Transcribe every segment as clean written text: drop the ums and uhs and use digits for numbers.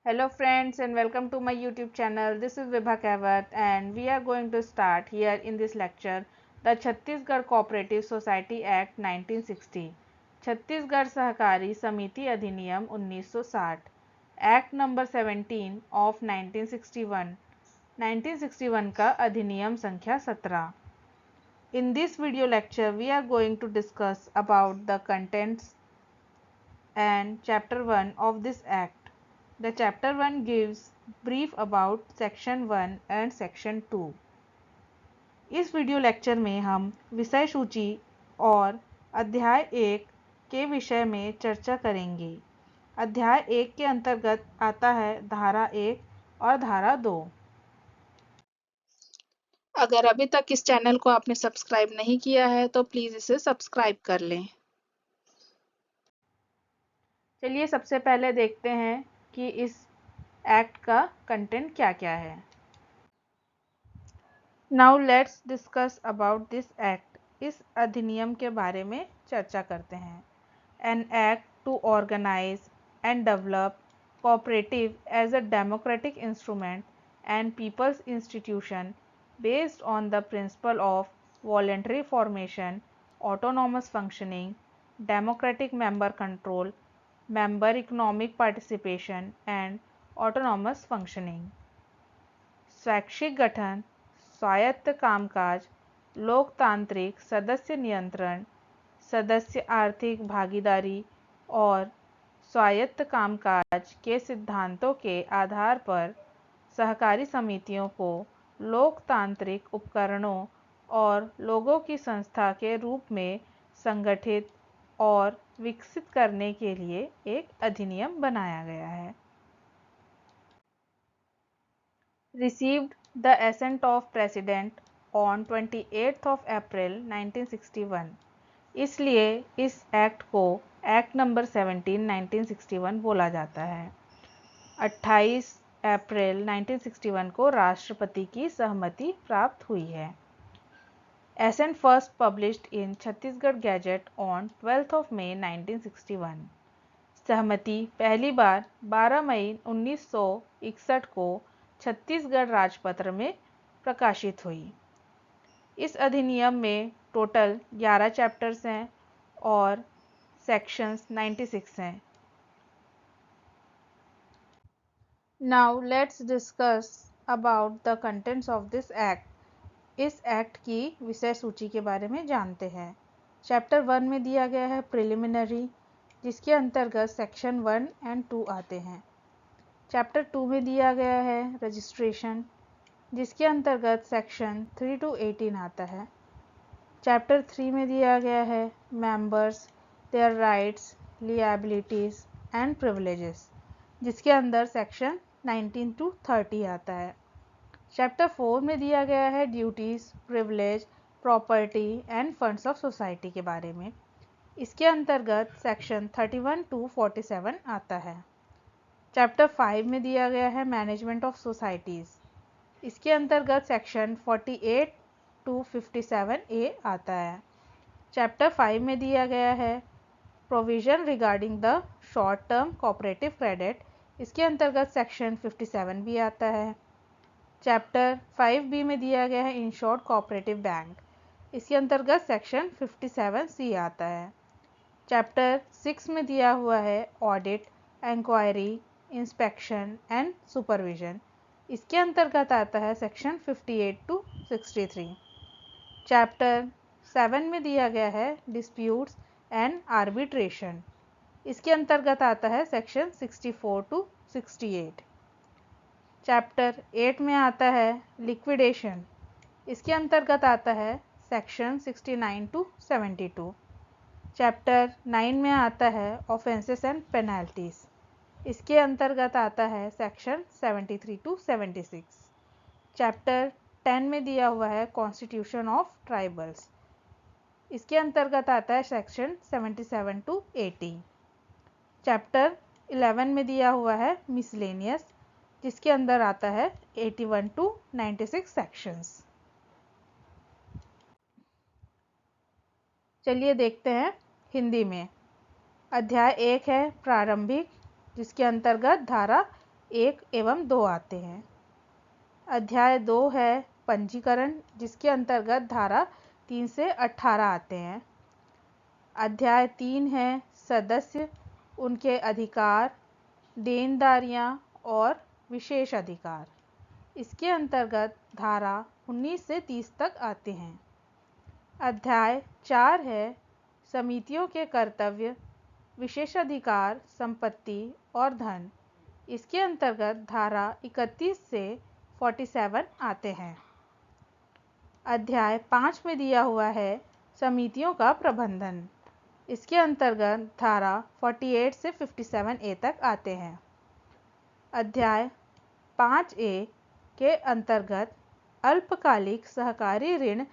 Hello friends and welcome to my YouTube channel. This is Vibha Kawat and we are going to start here in this lecture the Chhattisgarh Cooperative Society Act 1960. Chhattisgarh सहकारी समिति अधिनियम 1960 Act number 17 of 1961 1961 का अधिनियम संख्या 17. In this video lecture we are going to discuss about the contents and chapter 1 of this act. The chapter 1 gives brief about section 1 and section 2. इस video lecture में हम विषय सूची और अध्याय 1 के विषय में चर्चा करेंगे। अध्याय 1 के अंतर्गत आता है धारा 1 और धारा 2। अगर अभी तक इस चैनल को आपने सब्सक्राइब नहीं किया है तो प्लीज इसे सब्सक्राइब कर लें। चलिए सबसे पहले देखते हैं कि इस एक्ट का कंटेंट क्या-क्या है। Now let's discuss about this act. इस अधिनियम के बारे में चर्चा करते हैं। An act to organise and develop cooperative as a democratic instrument and people's institution based on the principle of voluntary formation, autonomous functioning, democratic member control, member economic participation and autonomous functioning. स्वैच्छिक गठन, स्वायत्त कामकाज, लोकतांत्रिक सदस्य नियंत्रण, सदस्य आर्थिक भागीदारी और स्वायत्त कामकाज के सिद्धांतों के आधार पर सहकारी समितियों को लोकतांत्रिक उपकरणों और लोगों की संस्था के रूप में संगठित और विकसित करने के लिए एक अधिनियम बनाया गया है। Received the assent of President on 28th of April 1961. इसलिए इस एक्ट को एक्ट नंबर 17 1961 बोला जाता है। 28 अप्रैल 1961 को राष्ट्रपति की सहमति प्राप्त हुई है। Assent first published in Chhattisgarh gadget on 12th of May 1961. सहमति पहली बार 12 मई 1961 को छत्तीसगढ़ राजपत्र में प्रकाशित हुई। इस अधिनियम में टोटल 11 चैप्टर्स हैं और सेक्शंस 96 हैं। Now let's discuss about the contents of this act. इस एक्ट की विषय सूची के बारे में जानते हैं। चैप्टर 1 में दिया गया है प्रिलिमिनरी, जिसके अंतर्गत सेक्शन 1 एंड 2 आते हैं। चैप्टर 2 में दिया गया है रजिस्ट्रेशन, जिसके अंतर्गत सेक्शन 3 to 18 आता है। चैप्टर 3 में दिया गया है members, their rights, liabilities and privileges, जिसके अंदर सेक्शन 19 to 30 आता है। चैप्टर 4 में दिया गया है duties, privilege, property end funds of society के बारे में। इसके अंतर्गत सेक्शन 31 to 47 आता है। चैप्टर 5 में दिया गया है मैनेजमेंट ऑफ सोसाइटीज़। इसके अंतर्गत सेक्शन 48 to 57A आता है। चैप्टर 5 में दिया गया है provision regarding the short term cooperative credit. इसके अंतर्गत सेक्शन 57 भी आता है। चैप्टर 5B में दिया गया है इन शॉर्ट कोऑपरेटिव बैंक। इसके अंतर्गत सेक्शन 57C आता है। चैप्टर 6 में दिया हुआ है audit, inquiry, inspection and supervision. इसके अंतर्गत आता है सेक्शन 58 to 63। चैप्टर 7 में दिया गया है डिस्प्यूट्स एंड आर्बिट्रेशन। इसके अंतर्गत आता है सेक्शन 64 to 68। चैप्टर 8 में आता है लिक्विडेशन। इसके अंतर्गत आता है सेक्शन 69 to 72। चैप्टर 9 में आता है ऑफेंसेस एंड पेनल्टीज। इसके अंतर्गत आता है सेक्शन 73 to 76। चैप्टर 10 में दिया हुआ है कॉन्स्टिट्यूशन ऑफ ट्राइबल्स। इसके अंतर्गत आता है सेक्शन 77 to 80। चैप्टर 11 में दिया हुआ है मिसलेनियस, जिसके अंदर आता है 81 to 96 सेक्शंस। चलिए देखते हैं हिंदी में। अध्याय 1 है प्रारंभिक, जिसके अंतर्गत धारा 1 एवं 2 आते हैं। अध्याय 2 है पंजीकरण, जिसके अंतर्गत धारा 3 से 18 आते हैं। अध्याय 3 है सदस्य, उनके अधिकार, देनदारियां और विशेष अधिकार। इसके अंतर्गत धारा 19 से 30 तक आते हैं। अध्याय 4 है समितियों के कर्तव्य, विशेषाधिकार, संपत्ति और धन। इसके अंतर्गत धारा 31 से 47 आते हैं। अध्याय 5 में दिया हुआ है समितियों का प्रबंधन। इसके अंतर्गत धारा 48 से 57A तक आते हैं। अध्याय 5A के अंतर्गत अल्पकालिक सहकारी ऋण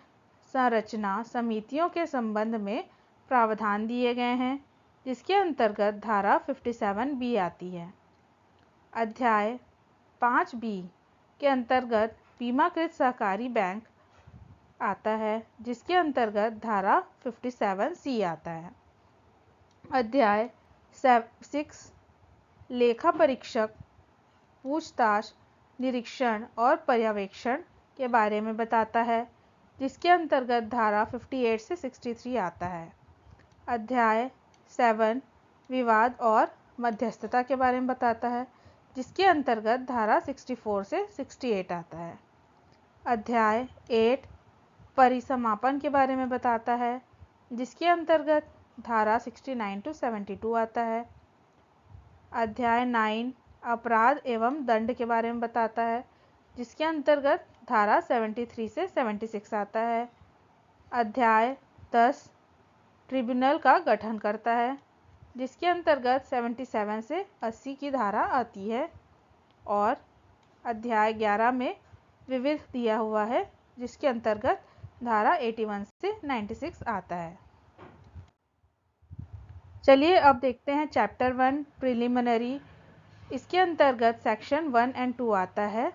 संरचना समितियों के संबंध में प्रावधान दिए गए हैं, जिसके अंतर्गत धारा 57B आती है। अध्याय 5B के अंतर्गत बीमाकृत सहकारी बैंक आता है, जिसके अंतर्गत धारा 57C आता है। अध्याय 6 लेखा परीक्षक पूछताछ, निरीक्षण और पर्यवेक्षण के बारे में बताता है, जिसके अंतर्गत धारा 58 से 63 आता है। अध्याय 7 विवाद और मध्यस्थता के बारे में बताता है, जिसके अंतर्गत धारा 64 से 68 आता है। अध्याय 8 परिसमापन के बारे में बताता है, जिसके अंतर्गत धारा 69 to 72 आता है। अध्याय 9 अपराध एवं दंड के बारे में बताता है, जिसके अंतर्गत धारा 73 से 76 आता है। अध्याय 10 ट्रिब्यूनल का गठन करता है, जिसके अंतर्गत 77 से 80 की धारा आती है। और अध्याय 11 में विविध दिया हुआ है, जिसके अंतर्गत धारा 81 से 96 आता है। चलिए अब देखते हैं चैप्टर 1 प्रिलिमिनरी। इसके अंतर्गत सेक्शन 1 और 2 आता है।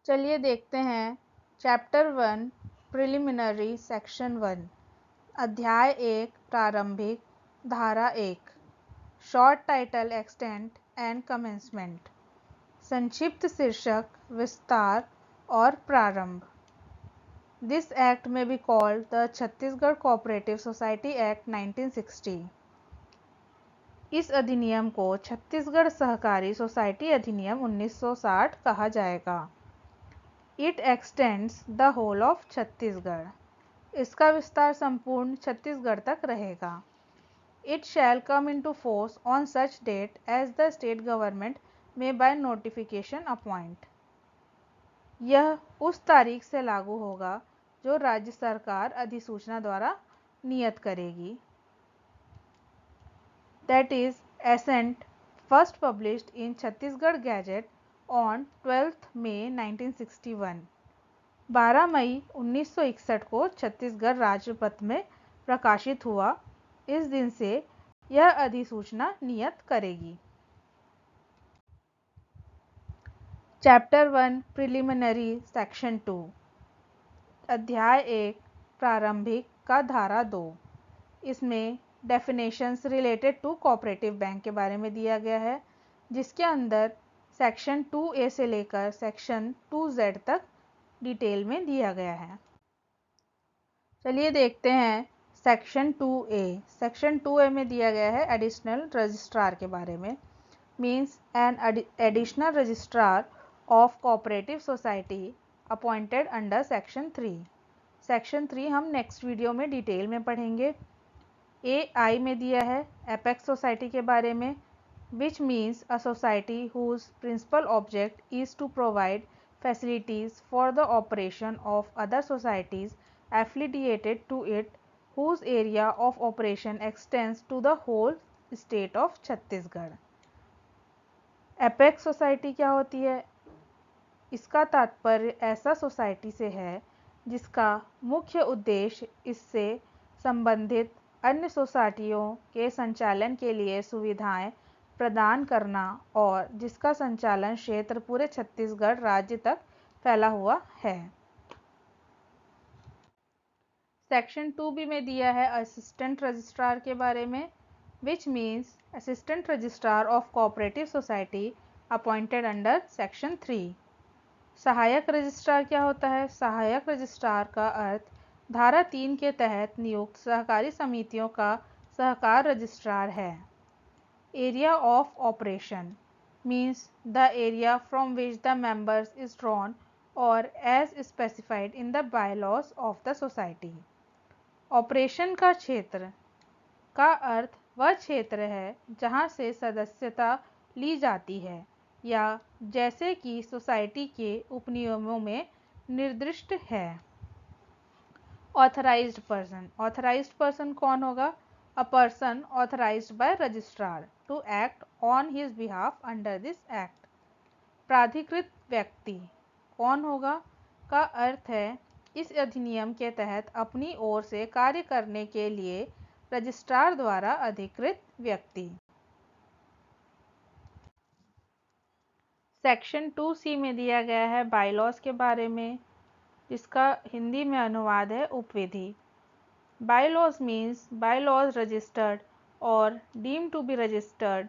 चलिए देखते हैं चैप्टर 1 प्रिलिमिनरी सेक्शन 1। अध्याय 1 प्रारंभिक, धारा 1 short title extent and commencement. संक्षिप्त शीर्षक, विस्तार और प्रारंभ। This act may be called the Chhattisgarh cooperative society act 1960। इस अधिनियम को छत्तीसगढ़ सहकारी सोसाइटी अधिनियम 1960 कहा जाएगा। It extends the whole of Chhattisgarh. इसका विस्तार संपूर्ण छत्तीसगढ़ तक रहेगा। It shall come into force on such date as the state government may by notification appoint। यह उस तारीख से लागू होगा जो राज्य सरकार अधिसूचना द्वारा नियत करेगी। That is assent first published in Chhattisgarh gadget on 12th May 1961। 12 मई 1961 को छत्तीसगढ़ राजपत्र में प्रकाशित हुआ। इस दिन से यह अधिसूचना नियत करेगी। Chapter 1 preliminary section 2। अध्याय 1 प्रारंभिक का धारा 2। इसमें definitions related to cooperative bank के बारे में दिया गया है, जिसके अंदर सेक्शन 2A से लेकर सेक्शन 2Z तक डिटेल में दिया गया है। चलिए देखते हैं सेक्शन 2A। सेक्शन 2A में दिया गया है एडिशनल रजिस्ट्रार के बारे में। Means an additional registrar of cooperative society appointed under section 3। Section 3 हम नेक्स्ट वीडियो में डिटेल में पढ़ेंगे। AI में दिया है एपेक्स सोसाइटी के बारे में, which means a society whose principal object is to provide facilities for the operation of other societies affiliated to it whose area of operation extends to the whole state of Chhattisgarh. Apex society क्या होती है? इसका तात्पर्य ऐसा society से है जिसका मुख्य उद्देश्य इससे संबंधित अन्य सोसाइटियों के संचालन के लिए सुविधाएं प्रदान करना और जिसका संचालन क्षेत्र पूरे छत्तीसगढ़ राज्य तक फैला हुआ है। सेक्शन 2B में दिया है असिस्टेंट रजिस्ट्रार के बारे में, which means Assistant Registrar of Cooperative Society appointed under Section 3। सहायक रजिस्ट्रार क्या होता है? सहायक रजिस्ट्रार का अर्थ धारा 3 के तहत नियुक्त सहकारी समितियों का सहकार रजिस्ट्रार है। Area of operation means the area from which the members is drawn or as specified in the bylaws of the society. Operation का क्षेत्र का अर्थ वह क्षेत्र है जहाँ से सदस्यता ली जाती है या जैसे कि सोसाइटी के उपनियमों में निर्दिष्ट है। ऑथराइज्ड पर्सन, ऑथराइज्ड पर्सन कौन होगा? A person authorised by registrar to act on his behalf under this act. प्राधिकृत व्यक्ति कौन होगा? का अर्थ है इस अधिनियम के तहत अपनी ओर से कार्य करने के लिए रजिस्ट्रार द्वारा अधिकृत व्यक्ति। सेक्शन 2C में दिया गया है बायलॉज के बारे में, जिसका हिंदी में अनुवाद है उपविधि। बायलॉज मीन्स बायलॉज रजिस्टर्ड और deemed to be registered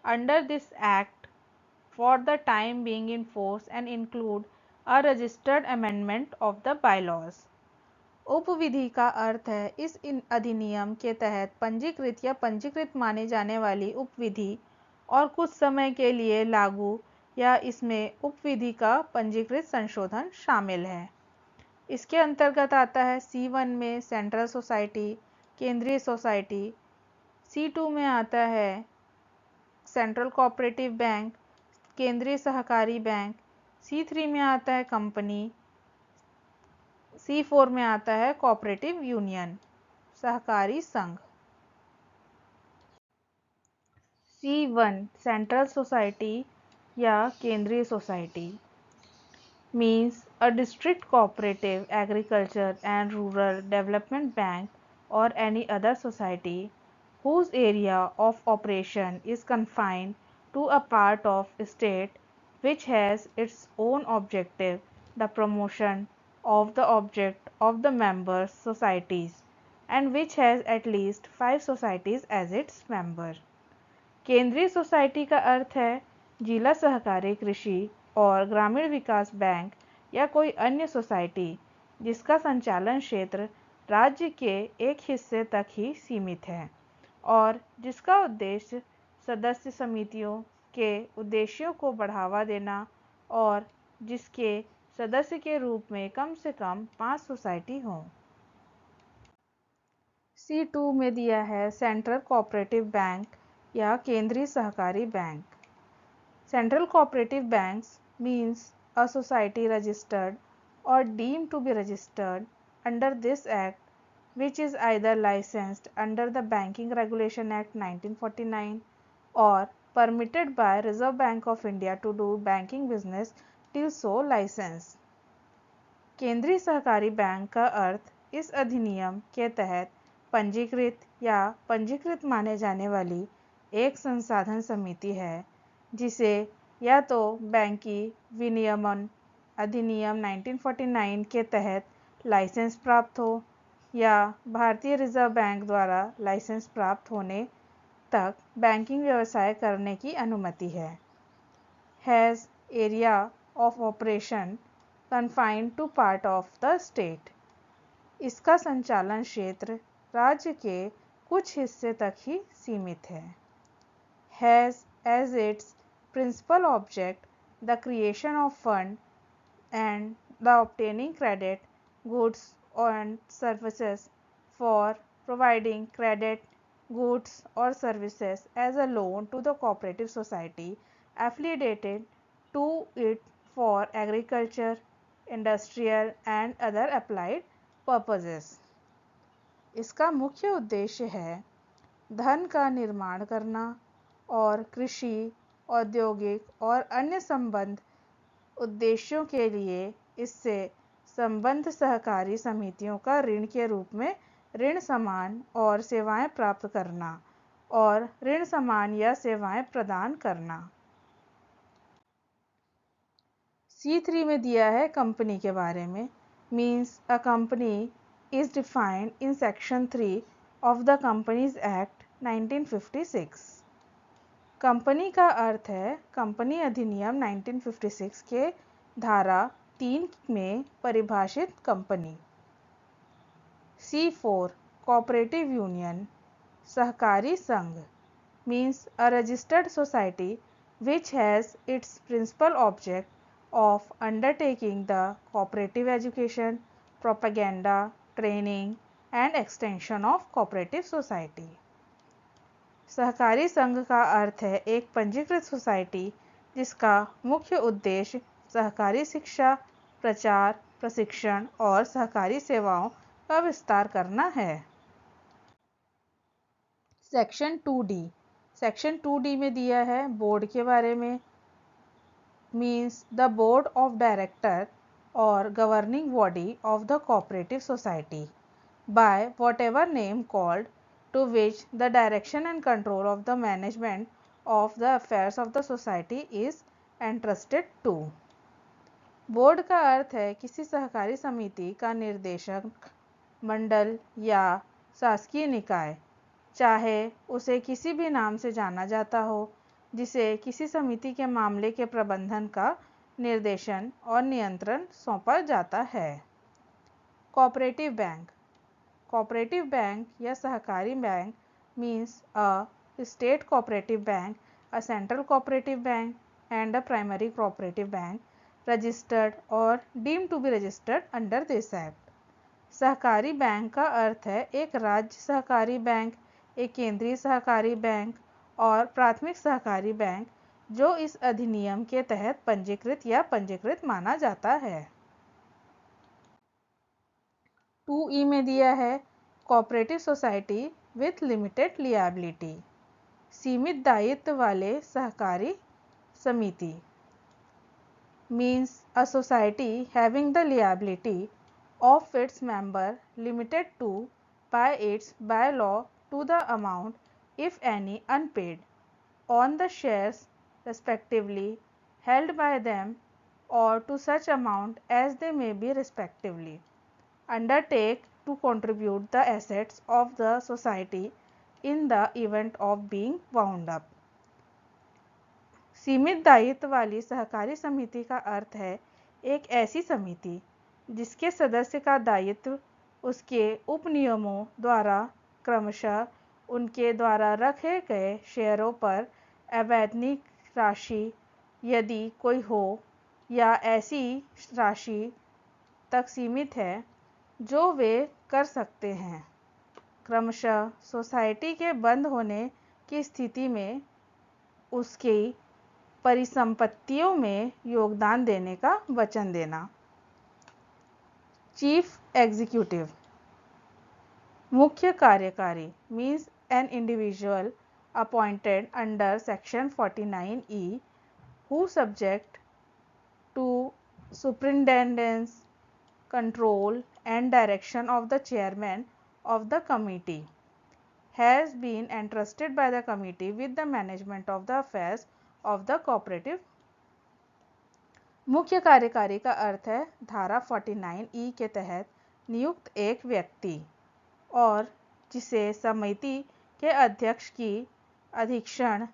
under this act for the time being in force and include a registered amendment of the bylaws। उपविधि का अर्थ है इस अधिनियम के तहत पंजीकृत या पंजीकृत माने जाने वाली उपविधि और कुछ समय के लिए लागू या इसमें उपविधि का पंजीकृत संशोधन शामिल है। इसके अंतर्गत आता है C1 में सेंट्रल सोसाइटी, केंद्रीय सोसाइटी। C2 में आता है सेंट्रल कोऑपरेटिव बैंक, केंद्रीय सहकारी बैंक। C3 में आता है कंपनी। C4 में आता है कोऑपरेटिव यूनियन, सहकारी संघ। C1 सेंट्रल सोसाइटी या केंद्रीय society means a district cooperative agriculture and rural development bank or any other society whose area of operation is confined to a part of state which has its own objective, the promotion of the object of the members societies, and which has at least 5 societies as its member। केंद्रीय society का अर्थ है जिला सहकारी कृषि और ग्रामीण विकास bank या कोई अन्य सोसाइटी जिसका संचालन क्षेत्र राज्य के एक हिस्से तक ही सीमित है और जिसका उद्देश्य सदस्य समितियों के उद्देश्यों को बढ़ावा देना और जिसके सदस्य के रूप में कम से कम 5 सोसाइटी हों। C2 में दिया है सेंट्रल कोऑपरेटिव बैंक या केंद्रीय सहकारी bank. Central cooperative banks means a society registered और deemed to be registered under this act which is either licensed under the Banking Regulation Act 1949 or permitted by Reserve Bank of India to do banking business till so license। केंद्रीय सहकारी bank का अर्थ इस अधिनियम के तहत पंजीकृत या पंजीकृत माने जाने वाली एक संसाधन समिति है जिसे या तो बैंकी विनियमन अधिनियम 1949 के तहत लाइसेंस प्राप्त हो या भारतीय रिजर्व बैंक द्वारा लाइसेंस प्राप्त होने तक बैंकिंग व्यवसाय करने की अनुमति है। Has area of operation confined to part of the state, इसका संचालन क्षेत्र राज्य के कुछ हिस्से तक ही सीमित है। Has as its principal object the creation of fund and the obtaining credit goods and services for providing credit, goods or services as a loan to the cooperative society affiliated to it for agriculture, industrial and other applied purposes। इसका मुख्य उद्देश्य है धन का निर्माण करना और कृषि, औद्योगिक और अन्य संबद्ध उद्देश्यों के लिए इससे संबद्ध सहकारी समितियों का ऋण के रूप में ऋण सामान और सेवाएं प्राप्त करना और ऋण सामान या सेवाएं प्रदान करना। C3 में दिया है कंपनी के बारे में। Means a company is defined in section 3 of the companies act 1956। Company का अर्थ है कंपनी अधिनियम 1956 के धारा 3 में परिभाषित कंपनी। C4 कोऑपरेटिव यूनियन सहकारी संघ means a registered society which has its principal object of undertaking the cooperative education, propaganda, training and extension of cooperative society। सहकारी संघ का अर्थ है एक पंजीकृत सोसाइटी जिसका मुख्य उद्देश्य सहकारी शिक्षा, प्रचार, प्रशिक्षण और सहकारी सेवाओं का विस्तार करना है। Section 2D। सेक्शन 2D में दिया है बोर्ड के बारे में। Means the board of director or governing body of the cooperative society by whatever name called, to which the direction and control of the management of the affairs of the society is entrusted to। Board का अर्थ है किसी सहकारी समिति का निर्देशक मंडल या शासकीय निकाय, चाहे उसे किसी भी नाम से जाना जाता हो, जिसे किसी समिति के मामले के प्रबंधन का निर्देशन और नियंत्रण सौंपा जाता है। Cooperative bank. कोऑपरेटिव बैंक या सहकारी bank means a state cooperative bank, a central cooperative bank and a primary cooperative bank registered और deemed to be registered under this act. सहकारी बैंक का अर्थ है एक राज्य सहकारी बैंक, एक केंद्रीय सहकारी बैंक और प्राथमिक सहकारी बैंक जो इस अधिनियम के तहत पंजीकृत या पंजीकृत माना जाता है। 2E में दिया है cooperative society with limited liability, सीमित दायित्व वाले सहकारी समिति means a society having the liability of its member limited to by its bylaw to the amount, if any, unpaid on the shares respectively held by them or to such amount as they may be respectively undertake to contribute the assets of the society in the event of being wound up। सीमित दायित्व वाली सहकारी समिति का अर्थ है एक ऐसी समिति जिसके सदस्य का दायित्व उसके उपनियमों द्वारा क्रमशः उनके द्वारा रखे गए शेयरों पर अवैतनिक राशि यदि कोई हो या ऐसी राशि तक सीमित है जो वे कर सकते हैं, क्रमशः सोसाइटी के बंद होने की स्थिति में उसकी परिसंपत्तियों में योगदान देने का वचन देना। चीफ एग्जीक्यूटिव मुख्य कार्यकारी means an individual appointed under section 49E who subject to superintendence control and direction of the chairman of the committee has been entrusted by the committee with the management of the affairs of the cooperative। मुख्य कार्यकारी का अर्थ है धारा 49E के तहत नियुक्त एक व्यक्ति और जिसे समिति के अध्यक्ष की अधीक्षण,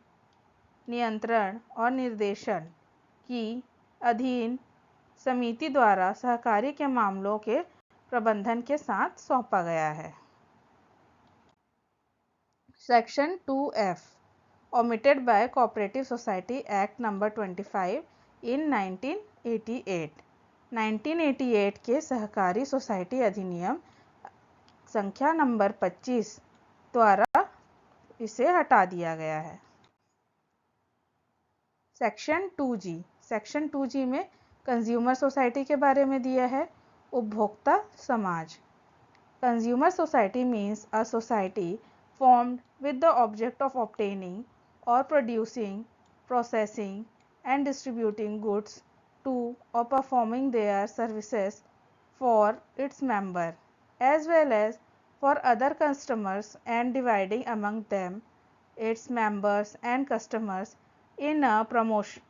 नियंत्रण और निर्देशन की अधीन समिति द्वारा सहकारी के मामलों के प्रबंधन के साथ सौंपा गया है। Section 2F omitted by Cooperative Society Act number 25 in 1988। 1988 के सहकारी सोसाइटी अधिनियम संख्या नंबर 25 द्वारा इसे हटा दिया गया है। Section 2G। सेक्शन 2G में कंज्यूमर सोसाइटी के बारे में दिया है। उपभोक्ता समाज। Consumer society means a society formed with the object of obtaining or producing, processing and distributing goods to or performing their services for its member as well as for other customers and dividing among them its members and customers in a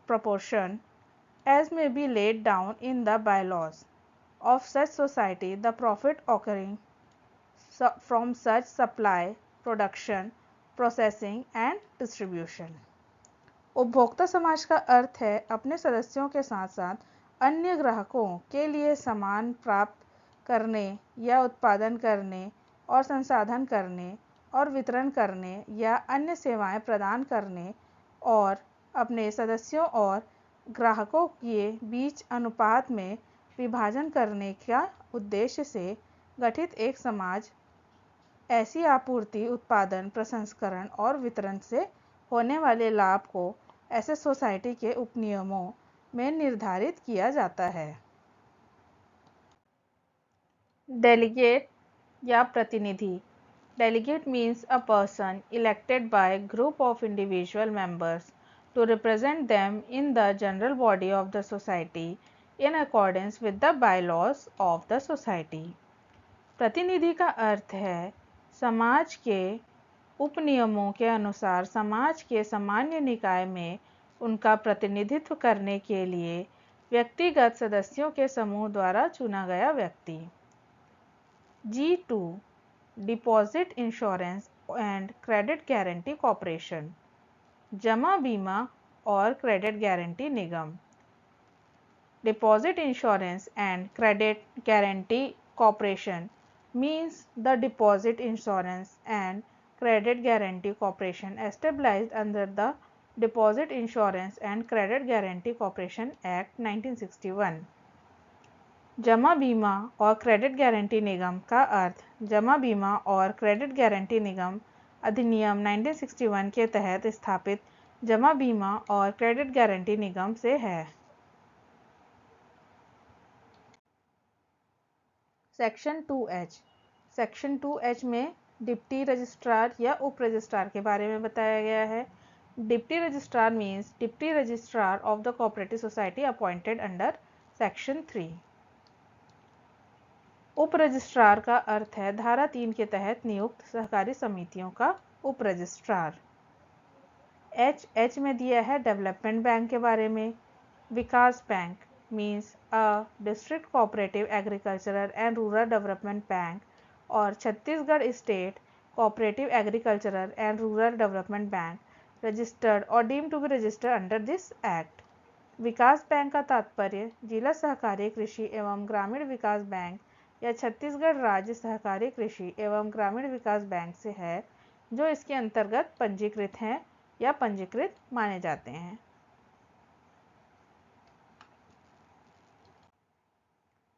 proportion as may be laid down in the bylaws of such society, the profit occurring from such supply, production, processing and distribution। उपभोक्ता समाज का अर्थ है अपने सदस्यों के साथ साथ अन्य ग्राहकों के लिए सामान प्राप्त करने या उत्पादन करने और संसाधन करने और वितरण करने या अन्य सेवाएं प्रदान करने और अपने सदस्यों और ग्राहकों के बीच अनुपात में विभाजन करने का उद्देश्य से गठित एक समाज ऐसी आपूर्ति, उत्पादन, प्रसंस्करण और वितरण से होने वाले लाभ को ऐसे सोसाइटी के उपनियमों में निर्धारित किया जाता है। डेलीगेट या प्रतिनिधि। Delegate means a person elected by group of individual members to represent them in the general body of the society in accordance with the bylaws of the society। प्रतिनिधि का अर्थ है समाज के उपनियमों के अनुसार समाज के सामान्य निकाय में उनका प्रतिनिधित्व करने के लिए व्यक्तिगत सदस्यों के समूह द्वारा चुना गया व्यक्ति। G2 deposit insurance and credit guarantee corporation, जमा बीमा और credit guarantee Nigam. Deposit insurance and credit guarantee corporation means the Deposit Insurance and Credit Guarantee Corporation established under the Deposit Insurance and Credit Guarantee Corporation Act 1961। जमा बीमा और credit guarantee निगम का अर्थ जमा बीमा और क्रेडिट गारंटी निगम अधिनियम 1961 के तहत स्थापित जमा बीमा और क्रेडिट गारंटी निगम से है। Section 2H। सेक्शन 2H में डिप्टी रजिस्ट्रार या उप रजिस्ट्रार के बारे में बताया गया है। Deputy registrar means deputy registrar of the cooperative society appointed under section 3। उप रजिस्ट्रार का अर्थ है धारा 3 के तहत नियुक्त सहकारी समितियों का उप रजिस्ट्रार। H में दिया है डेवलपमेंट बैंक के बारे में। विकास bank means a district cooperative agricultural and rural development bank और Chhattisgarh state cooperative agricultural and rural development bank registered or deemed to be registered under this act। Vikas bank का तात्पर्य जिला सहकारी कृषि एवं ग्रामीण विकास बैंक या छत्तीसगढ़ राज्य सहकारी कृषि एवं ग्रामीण विकास बैंक से है जो इसके अंतर्गत पंजीकृत हैं या पंजीकृत माने जाते हैं।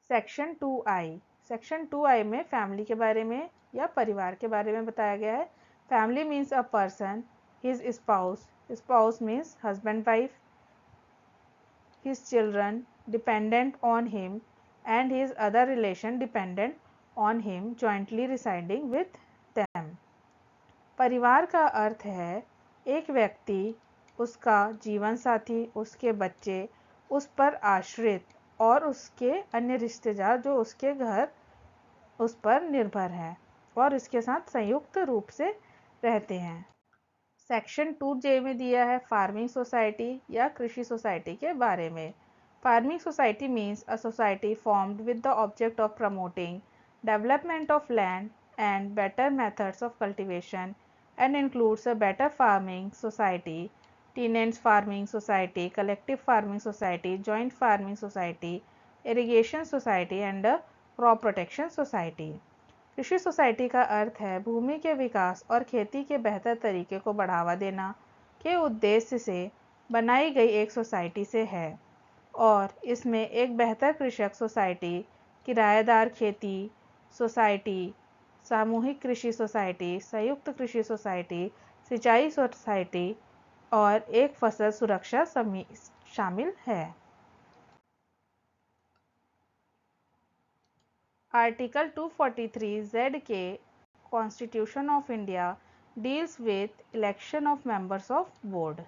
Section 2I। सेक्शन 2I में फैमिली के बारे में या परिवार के बारे में बताया गया है। Family means a person, his spouse, spouse means husband wife, his children dependent on him and his other relation dependent on him jointly residing with them. परिवार का अर्थ है एक व्यक्ति, उसका जीवन साथी, उसके बच्चे, उस पर आश्रित और उसके अन्य रिश्तेदार जो उसके घर उस पर निर्भर हैं और इसके साथ संयुक्त रूप से रहते हैं। सेक्शन 2J में दिया है फार्मिंग सोसाइटी या कृषि सोसाइटी के बारे में। Farming society means a society formed with the object of promoting development of land and better methods of cultivation and includes a better farming society, tenants farming society, collective farming society, joint farming society, irrigation society and crop protection society। कृषि society का अर्थ है भूमि के विकास और खेती के बेहतर तरीके को बढ़ावा देना के उद्देश्य से बनाई गई एक सोसाइटी से है और इसमें एक बेहतर कृषक सोसाइटी, किराएदार खेती सोसाइटी, सामूहिक कृषि सोसाइटी, संयुक्त कृषि सोसाइटी, सिंचाई सोसाइटी और एक फसल सुरक्षा शामिल है। आर्टिकल 243Z के constitution of India deals with election of members of board.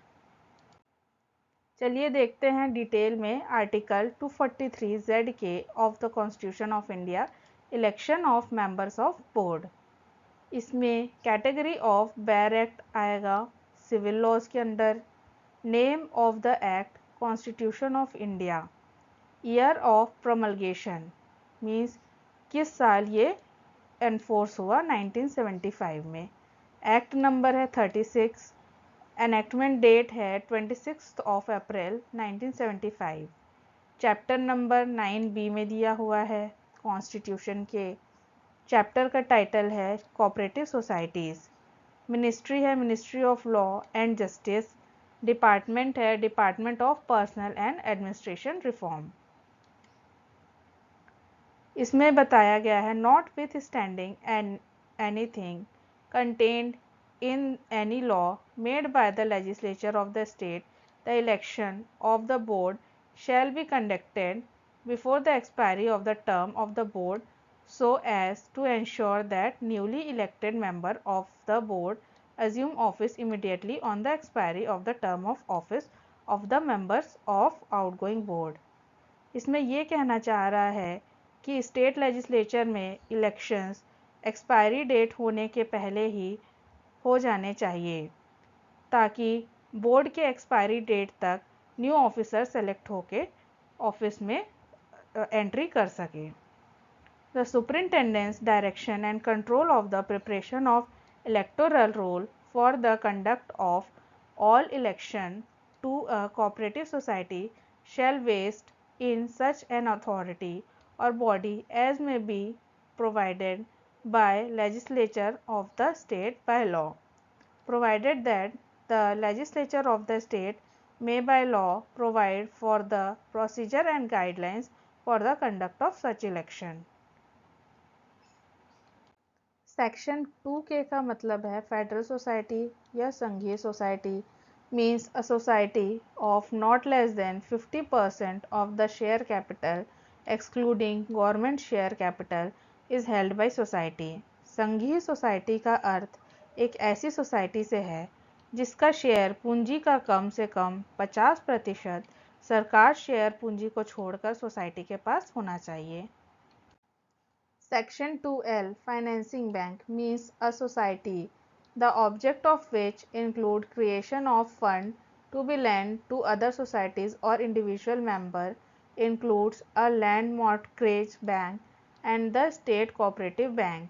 चलिए देखते हैं डिटेल में आर्टिकल 243Z के of the constitution of India election of members of board. इसमें कैटेगरी ऑफ बेयर एक्ट आएगा सिविल लॉज के under, name of the act constitution of India, year of promulgation means किस साल ये enforce हुआ 1975 में, act number है 36 enactment date है 26 अप्रैल 1975। चैप्टर नंबर 9B में दिया हुआ है कॉन्स्टिट्यूशन के। चैप्टर का टाइटल है कोऑपरेटिव सोसाइटीज़। मिनिस्ट्री है ministry of law and justice. Department है department of personnel and administration reform. इसमें बताया गया है notwithstanding and anything contained in any law made by the legislature of the state, the election of the board shall be conducted before the expiry of the term of the board so as to ensure that newly elected member of the board assume office immediately on the expiry of the term of office of the members of outgoing board। इसमें ये कहना चाह रहा है कि state legislature में elections expiry date होने के पहले ही हो जाने चाहिए ताकि बोर्ड के एक्सपायरी डेट तक न्यू ऑफिसर सेलेक्ट होके ऑफिस में एंट्री कर सके। The superintendence direction and control of the preparation of electoral roll for the conduct of all election to a cooperative society shall vest in such an authority or body as may be provided by legislature of the state by law, provided that the legislature of the state may by law provide for the procedure and guidelines for the conduct of such election। Section 2K का मतलब है federal society या संघीय society means a society of not less than 50% of the share capital excluding government share capital is held by society। संघीय society का अर्थ एक ऐसी society से है जिसका शेयर पूंजी का कम से कम 50% सरकार शेयर पूंजी को छोड़कर सोसाइटी के पास होना चाहिए। Section 2L Financing Bank means a society the object of which include creation of fund to be lent to other societies or individual member includes a land mortgage bank and the state cooperative bank।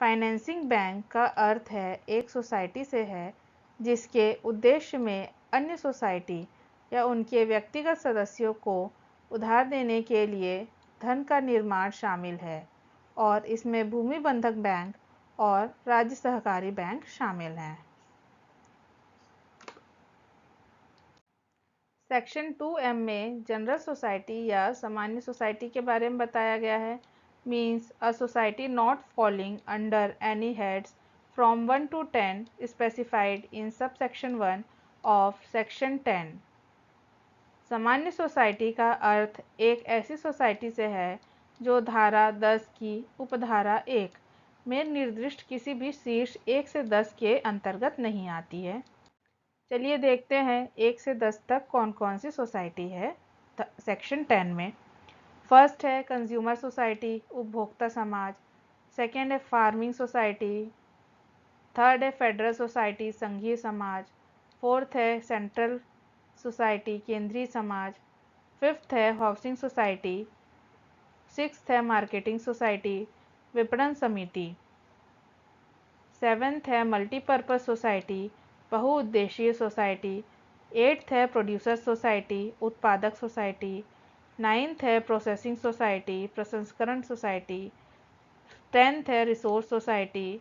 Financing bank का अर्थ है एक society से है जिसके उद्देश्य में अन्य सोसाइटी या उनके व्यक्तिगत सदस्यों को उधार देने के लिए धन का निर्माण शामिल है और इसमें भूमि बंधक बैंक और राज्य सहकारी बैंक शामिल हैं। सेक्शन 2M में जनरल सोसाइटी या सामान्य सोसाइटी के बारे में बताया गया है means a society not falling under any heads from 1 to 10 specified in subsection 1 of section 10। सामान्य सोसाइटी का अर्थ एक ऐसी सोसाइटी से है जो धारा 10 की उपधारा 1 में निर्दिष्ट किसी भी शीर्ष 1 से 10 के अंतर्गत नहीं आती है। चलिए देखते हैं 1 से 10 तक कौन कौन सी सोसाइटी है सेक्शन 10 में। फर्स्ट है कंज्यूमर सोसाइटी उपभोक्ता समाज। सेकेंड है फार्मिंग सोसाइटी। थर्ड है फेडरल सोसाइटी संघीय समाज। फोर्थ है सेंट्रल सोसाइटी केंद्रीय समाज। फिफ्थ है हाउसिंग सोसाइटी। सिक्स्थ है मार्केटिंग सोसाइटी विपणन समिति। सेवेंथ है मल्टीपर्पज सोसाइटी बहुउद्देशीय सोसाइटी। एट्थ है प्रोड्यूसर सोसाइटी उत्पादक सोसाइटी। नाइन्थ है प्रोसेसिंग सोसाइटी प्रसंस्करण सोसाइटी। 10th है रिसोर्स सोसाइटी।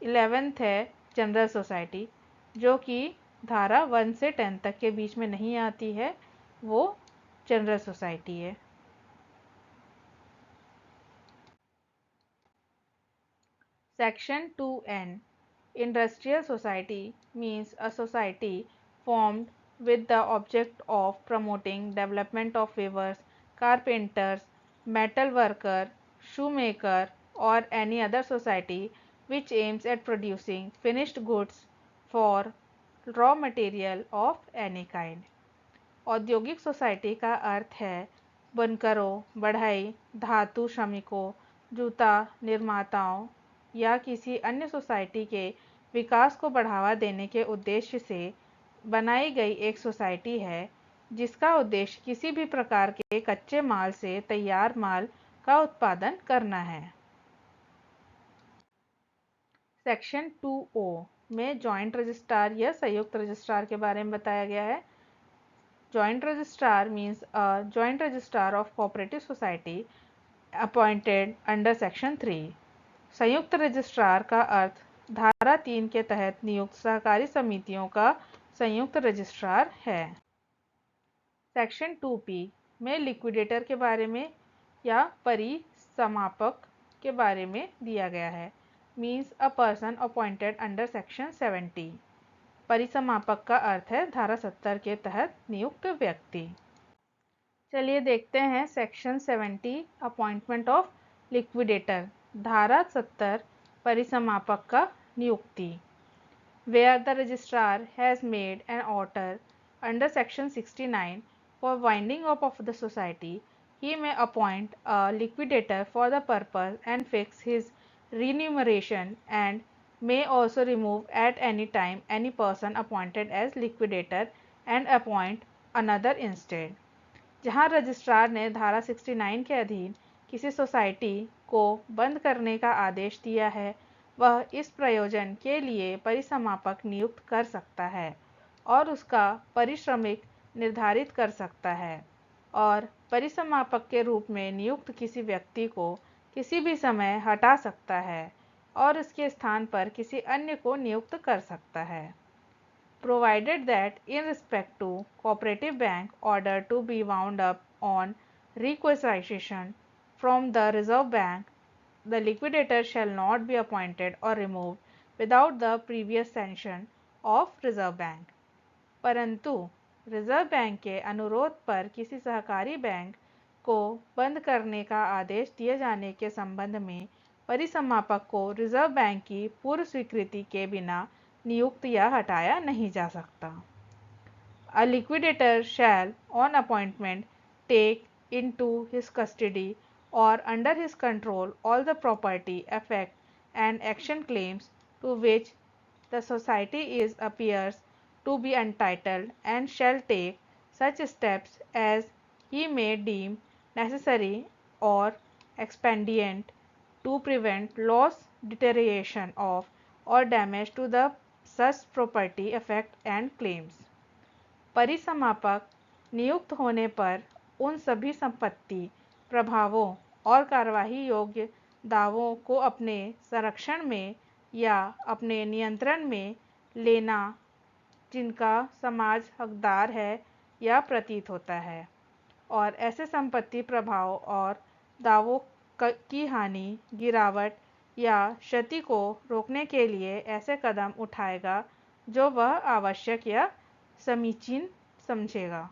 11th है जनरल सोसाइटी जो कि धारा 1 से 10 तक के बीच में नहीं आती है, वो जनरल सोसाइटी है। Section 2N industrial society means a society formed with the object of promoting development of weavers, carpenters, metal worker, shoemaker or any other society which aims at producing finished goods for raw material of any kind। औद्योगिक society का अर्थ है बुनकरों, बढ़ई, धातु श्रमिकों, जूता निर्माताओं या किसी अन्य सोसाइटी के विकास को बढ़ावा देने के उद्देश्य से बनाई गई एक सोसाइटी है जिसका उद्देश्य किसी भी प्रकार के कच्चे माल से तैयार माल का उत्पादन करना है। सेक्शन 2O में जॉइंट रजिस्ट्रार या संयुक्त रजिस्ट्रार के बारे में बताया गया है। Joint registrar means a joint registrar of cooperative society appointed under section 3। संयुक्त रजिस्ट्रार का अर्थ धारा 3 के तहत नियुक्त सहकारी समितियों का संयुक्त रजिस्ट्रार है। सेक्शन 2P में लिक्विडेटर के बारे में या परिसमापक के बारे में दिया गया है। Means a person appointed under section 70। परिसमापक का अर्थ है धारा 70 के तहत नियुक्त व्यक्ति। चलिए देखते हैं सेक्शन 70 अपॉइंटमेंट ऑफ लिक्विडेटर। धारा 70 परिसमापक का नियुक्ति। Where the registrar has made an order under section 69 for winding up of the society, he may appoint a liquidator for the purpose and fix his remuneration, and may also remove at any time any person appointed as liquidator and appoint another instead। जहां registrar ने धारा 69 के अधीन किसी society को बंद करने का आदेश दिया है, वह इस प्रयोजन के लिए परिसमापक नियुक्त कर सकता है और उसका परिश्रमिक निर्धारित कर सकता है, और परिसमापक के रूप में नियुक्त किसी व्यक्ति को किसी भी समय हटा सकता है और उसके स्थान पर किसी अन्य को नियुक्त कर सकता है। Provided that in respect to cooperative bank order to be wound up on requisition from the Reserve Bank, the liquidator shall not be appointed or removed without the previous sanction of Reserve Bank। परंतु reserve bank के अनुरोध पर किसी सहकारी bank को बंद करने का आदेश दिए जाने के संबंध में परिसमापक को रिजर्व बैंक की पूर्व स्वीकृति के बिना नियुक्त या हटाया नहीं जा सकता। A liquidator shall, on appointment, take into his custody or under his control all the property, effect, and action claims to which the society is appears to be entitled, and shall take such steps as he may deem necessary or expedient to prevent loss, deterioration of, or damage to the such property, effect, and claims। परिसमापक नियुक्त होने पर उन सभी संपत्ति, प्रभावों और कार्यवाही योग्य दावों को अपने संरक्षण में या अपने नियंत्रण में लेना जिनका समाज हकदार है या प्रतीत होता है, और ऐसे संपत्ति, प्रभाव और दावों की हानि, गिरावट या क्षति को रोकने के लिए ऐसे कदम उठाएगा जो वह आवश्यक या समीचीन समझेगा।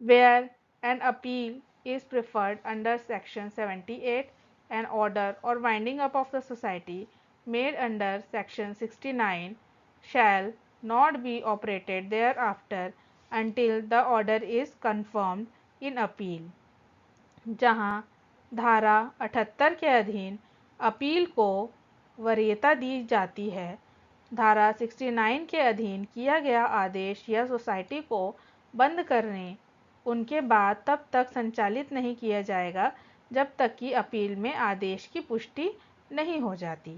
Where an appeal is preferred under section 78, an order or winding up of the society made under section 69 shall not be operated thereafter until the order is confirmed in appeal। जहां धारा 78 के अधीन अपील को वरीयता दी जाती है, धारा 69 के अधीन किया गया आदेश या सोसाइटी को बंद करने उनके बाद तब तक संचालित नहीं किया जाएगा जब तक कि अपील में आदेश की पुष्टि नहीं हो जाती।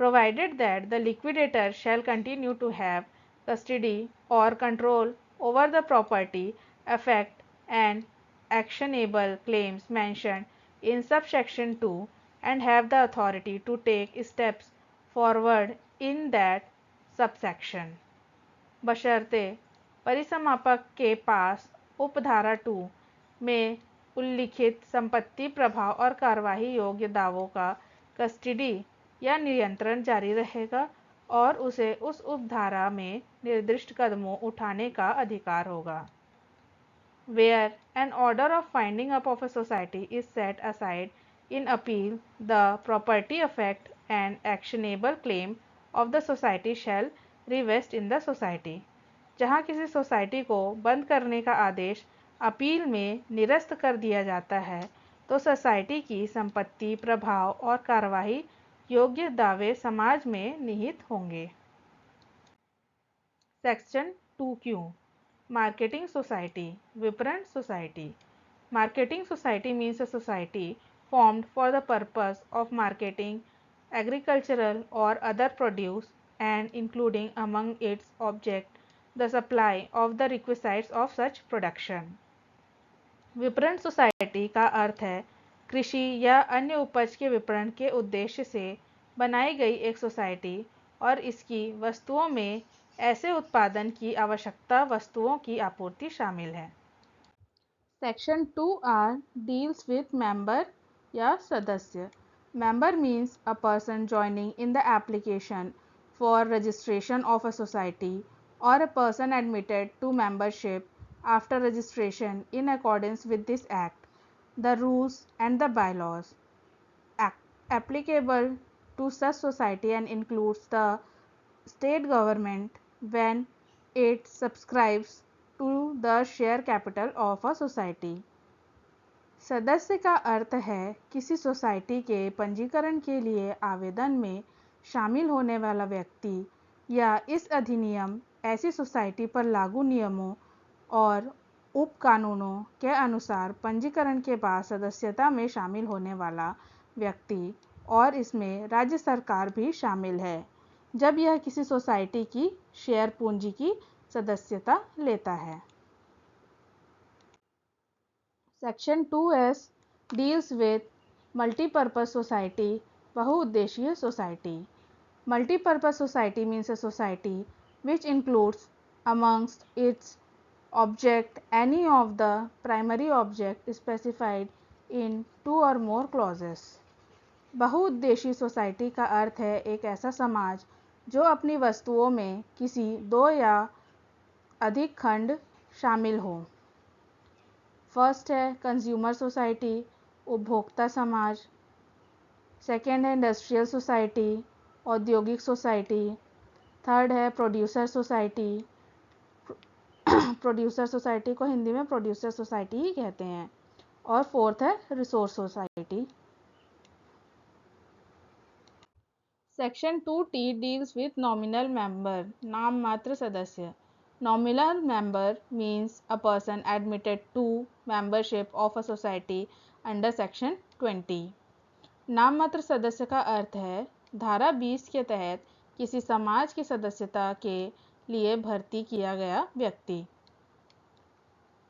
Provided that the liquidator shall continue to have custody or control over the property, effect, and actionable claims mentioned in subsection 2, and have the authority to take steps forward in that subsection। बशर्ते परिसमापक के पास उपधारा 2 में उल्लिखित संपत्ति, प्रभाव और कार्यवाही योग्य दावों का कस्टडी या नियंत्रण जारी रहेगा और उसे उस उपधारा में निर्दिष्ट कदमों उठाने का अधिकार होगा। Where an order of winding up of a society is set aside in appeal, the property, effect, and actionable claim of the society shall revest in the society। जहां किसी सोसाइटी को बंद करने का आदेश अपील में निरस्त कर दिया जाता है, तो सोसाइटी की संपत्ति, प्रभाव और कार्यवाही योग्य दावे समाज में निहित होंगे। सेक्शन 2Q मार्केटिंग सोसाइटी, विपणन society. Marketing society means a society formed for the purpose of marketing agricultural or other produce and including among its object the supply of the requisites of such production. विपणन society का अर्थ है कृषि या अन्य उपज के विपणन के उद्देश्य से बनाई गई एक सोसाइटी और इसकी वस्तुओं में ऐसे उत्पादन की आवश्यकता वस्तुओं की आपूर्ति शामिल है। Section 2R deals with member या सदस्य। Member means a person joining in the application for registration of a society or a person admitted to membership after registration in accordance with this act. The rules and the bylaws applicable to such society and includes the state government when it subscribes to the share capital of a society. सदस्य का अर्थ है किसी society के पंजीकरण के लिए आवेदन में शामिल होने वाला व्यक्ति या इस अधिनियम ऐसी सोसाइटी पर लागू नियमों और उप कानूनों के अनुसार पंजीकरण के बाद सदस्यता में शामिल होने वाला व्यक्ति और इसमें राज्य सरकार भी शामिल है जब यह किसी सोसाइटी की शेयर पूंजी की सदस्यता लेता है। Section 2S deals with multipurpose society बहुउद्देशीय society. Multipurpose society means a society which includes amongst its object any of the primary object specified in 2 or more clauses. बहुउद्देशीय सोसाइटी का अर्थ है एक ऐसा समाज जो अपनी वस्तुओं में किसी दो या अधिक खंड शामिल हो। फर्स्ट है कंज्यूमर सोसाइटी उपभोक्ता समाज। सेकेंड है इंडस्ट्रियल सोसाइटी औद्योगिक सोसाइटी। थर्ड है प्रोड्यूसर सोसाइटी। प्रोड्यूसर सोसाइटी को हिंदी में प्रोड्यूसर सोसाइटी ही कहते हैं। और फोर्थ है resource society. Section 2T deals with nominal member नाम मात्र सदस्य। Nominal member means a person admitted to membership of a society under section 20. नाम मात्र सदस्य का अर्थ है धारा 20 के तहत किसी समाज की सदस्यता के लिए भर्ती किया गया व्यक्ति।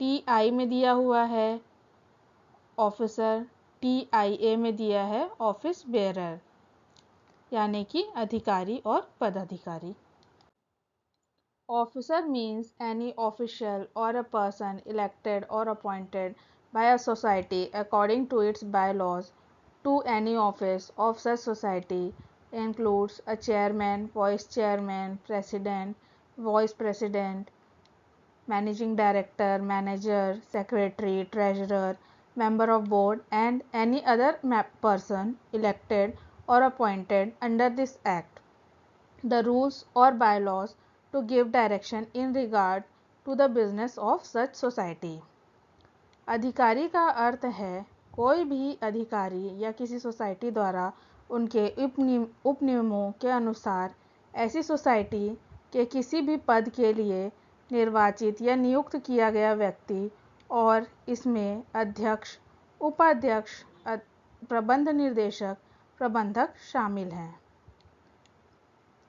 TI में दिया हुआ है ऑफिसर, TIA में दिया है ऑफिस बेयरर यानी कि अधिकारी और पदाधिकारी। Officer means any official or a person elected or appointed by a society according to its bylaws to any office of such society includes a chairman, vice chairman, president, vice president, managing director, manager, secretary, treasurer, member of board and any other person elected or appointed under this act. The rules or bylaws to give direction in regard to the business of such society. अधिकारी का अर्थ है कोई भी अधिकारी या किसी society द्वारा उनके उपनियमों के अनुसार ऐसी सोसाइटी के किसी भी पद के लिए निर्वाचित या नियुक्त किया गया व्यक्ति और इसमें अध्यक्ष, उपाध्यक्ष, प्रबंध निर्देशक, प्रबंधक शामिल हैं।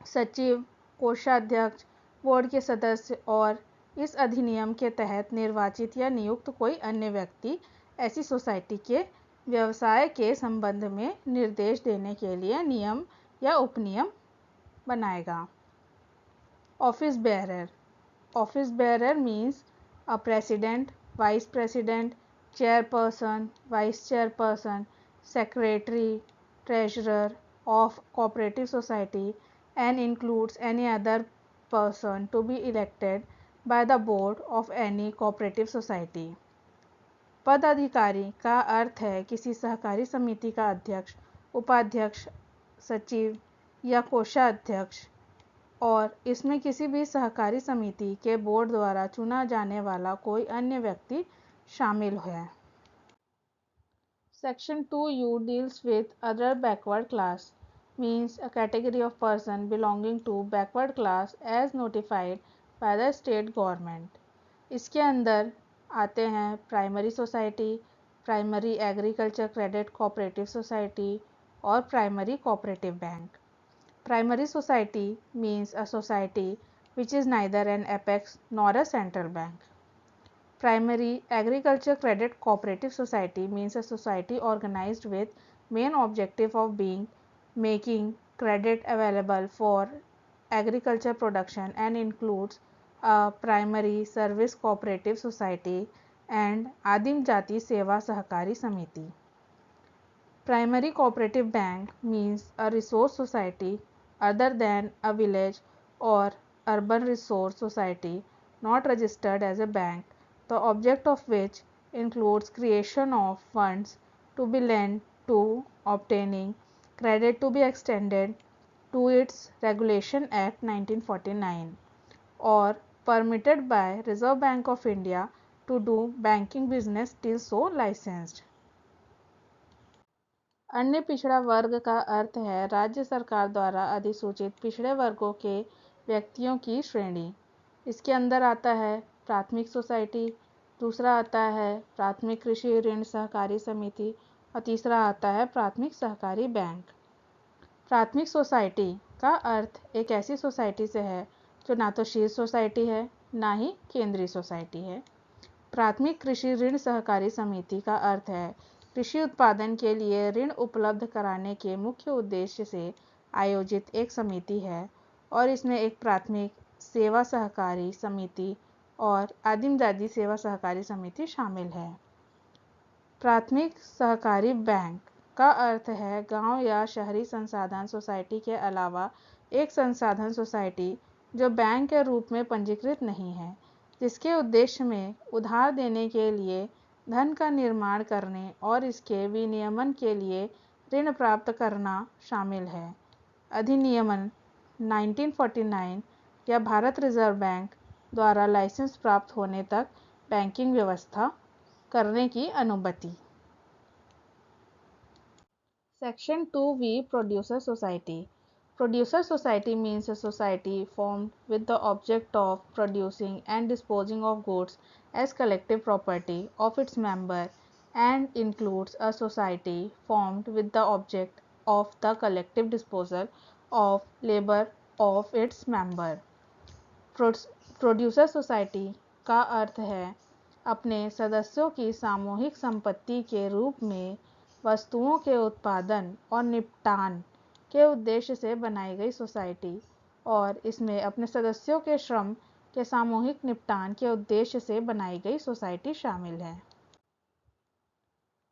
सचिव, कोषाध्यक्ष, बोर्ड के सदस्य और इस अधिनियम के तहत निर्वाचित या नियुक्त कोई अन्य व्यक्ति ऐसी सोसाइटी के व्यवसाय के संबंध में निर्देश देने के लिए नियम या उपनियम बनाएगा। Office bearer. Office bearer means a president, vice president, chairperson, vice chairperson, secretary, treasurer of cooperative society and includes any other person to be elected by the board of any cooperative society. पदाधिकारी का अर्थ है किसी सहकारी समिति का अध्यक्ष, उपाध्यक्ष, सचिव या कोषाध्यक्ष और इसमें किसी भी सहकारी समिति के बोर्ड द्वारा चुना जाने वाला कोई अन्य व्यक्ति शामिल है। Section 2U deals with other backward class means a category of person belonging to backward class as notified by the state government. इसके अंदर आते हैं primary society, primary agriculture credit cooperative society और primary cooperative bank. Primary society means a society which is neither an apex nor a central bank. Primary Agriculture Credit Cooperative Society means a society organized with main objective of being making credit available for agriculture production and includes a primary service cooperative society and आदिम जाति सेवा सहकारी समिति. Primary cooperative bank means a resource society other than a village or urban resource society not registered as a bank, the object of which includes creation of funds to be lent to obtaining credit to be extended to its Regulation Act 1949 or permitted by Reserve Bank of India to do banking business till so licensed. अन्य पिछड़ा वर्ग का अर्थ है राज्य सरकार द्वारा अधिसूचित पिछड़े वर्गों के व्यक्तियों की श्रेणी। इसके अंदर आता है प्राथमिक सोसाइटी, दूसरा आता है प्राथमिक कृषि ऋण सहकारी समिति और तीसरा आता है प्राथमिक सहकारी बैंक। प्राथमिक सोसाइटी का अर्थ एक ऐसी सोसाइटी से है जो ना तो शीर्ष सोसाइटी है ना ही केंद्रीय सोसाइटी है। प्राथमिक कृषि ऋण सहकारी समिति का अर्थ है कृषि उत्पादन के लिए ऋण उपलब्ध कराने के मुख्य उद्देश्य से आयोजित एक समिति है और इसमें एक प्राथमिक सेवा सहकारी समिति और आदिम जाति सेवा सहकारी समिति शामिल है। प्राथमिक सहकारी बैंक का अर्थ है गांव या शहरी संसाधन सोसाइटी के अलावा एक संसाधन सोसाइटी जो बैंक के रूप में पंजीकृत नहीं है, जिसके उद्देश्य में उधार देने के लिए धन का निर्माण करने और इसके विनियमन के लिए ऋण प्राप्त करना शामिल है। अधिनियमन 1949 या भारत रिजर्व बैंक द्वारा लाइसेंस प्राप्त होने तक बैंकिंग व्यवस्था करने की अनुमति। Section 2V producer society. Producer society means a society formed with the object of producing and disposing of goods as collective property of its member and includes a society formed with the object of the collective disposal of labor of its member. Producer society का अर्थ है अपने सदस्यों की सामूहिक संपत्ति के रूप में वस्तुओं के उत्पादन और निपटान के उद्देश्य से बनाई गई सोसाइटी और इसमें अपने सदस्यों के श्रम के सामूहिक निपटान के उद्देश्य से बनाई गई सोसाइटी शामिल है।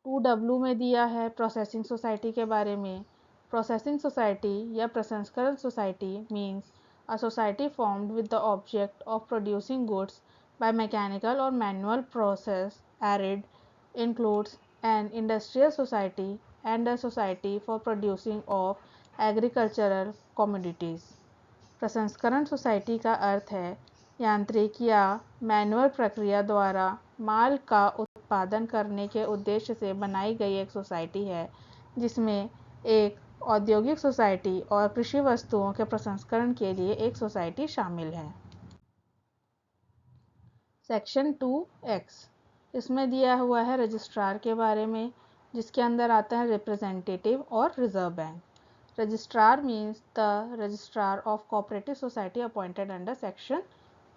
2W में दिया है प्रोसेसिंग सोसाइटी के बारे में। प्रोसेसिंग सोसाइटी या प्रसंस्करण society means a society formed with the object of producing goods by mechanical or manual process and includes an industrial society and a society for producing of agricultural commodities. प्रसंस्करण society का अर्थ है यांत्रिक या manual प्रक्रिया द्वारा माल का उत्पादन करने के उद्देश्य से बनाई गई एक सोसाइटी है, जिसमें एक औद्योगिक सोसाइटी और कृषि वस्तुओं के प्रसंस्करण के लिए एक सोसाइटी शामिल है। सेक्शन 2X इसमें दिया हुआ है रजिस्ट्रार के बारे में, जिसके अंदर आता है रिप्रेजेंटेटिव और reserve bank. Registrar means the registrar of cooperative society appointed under section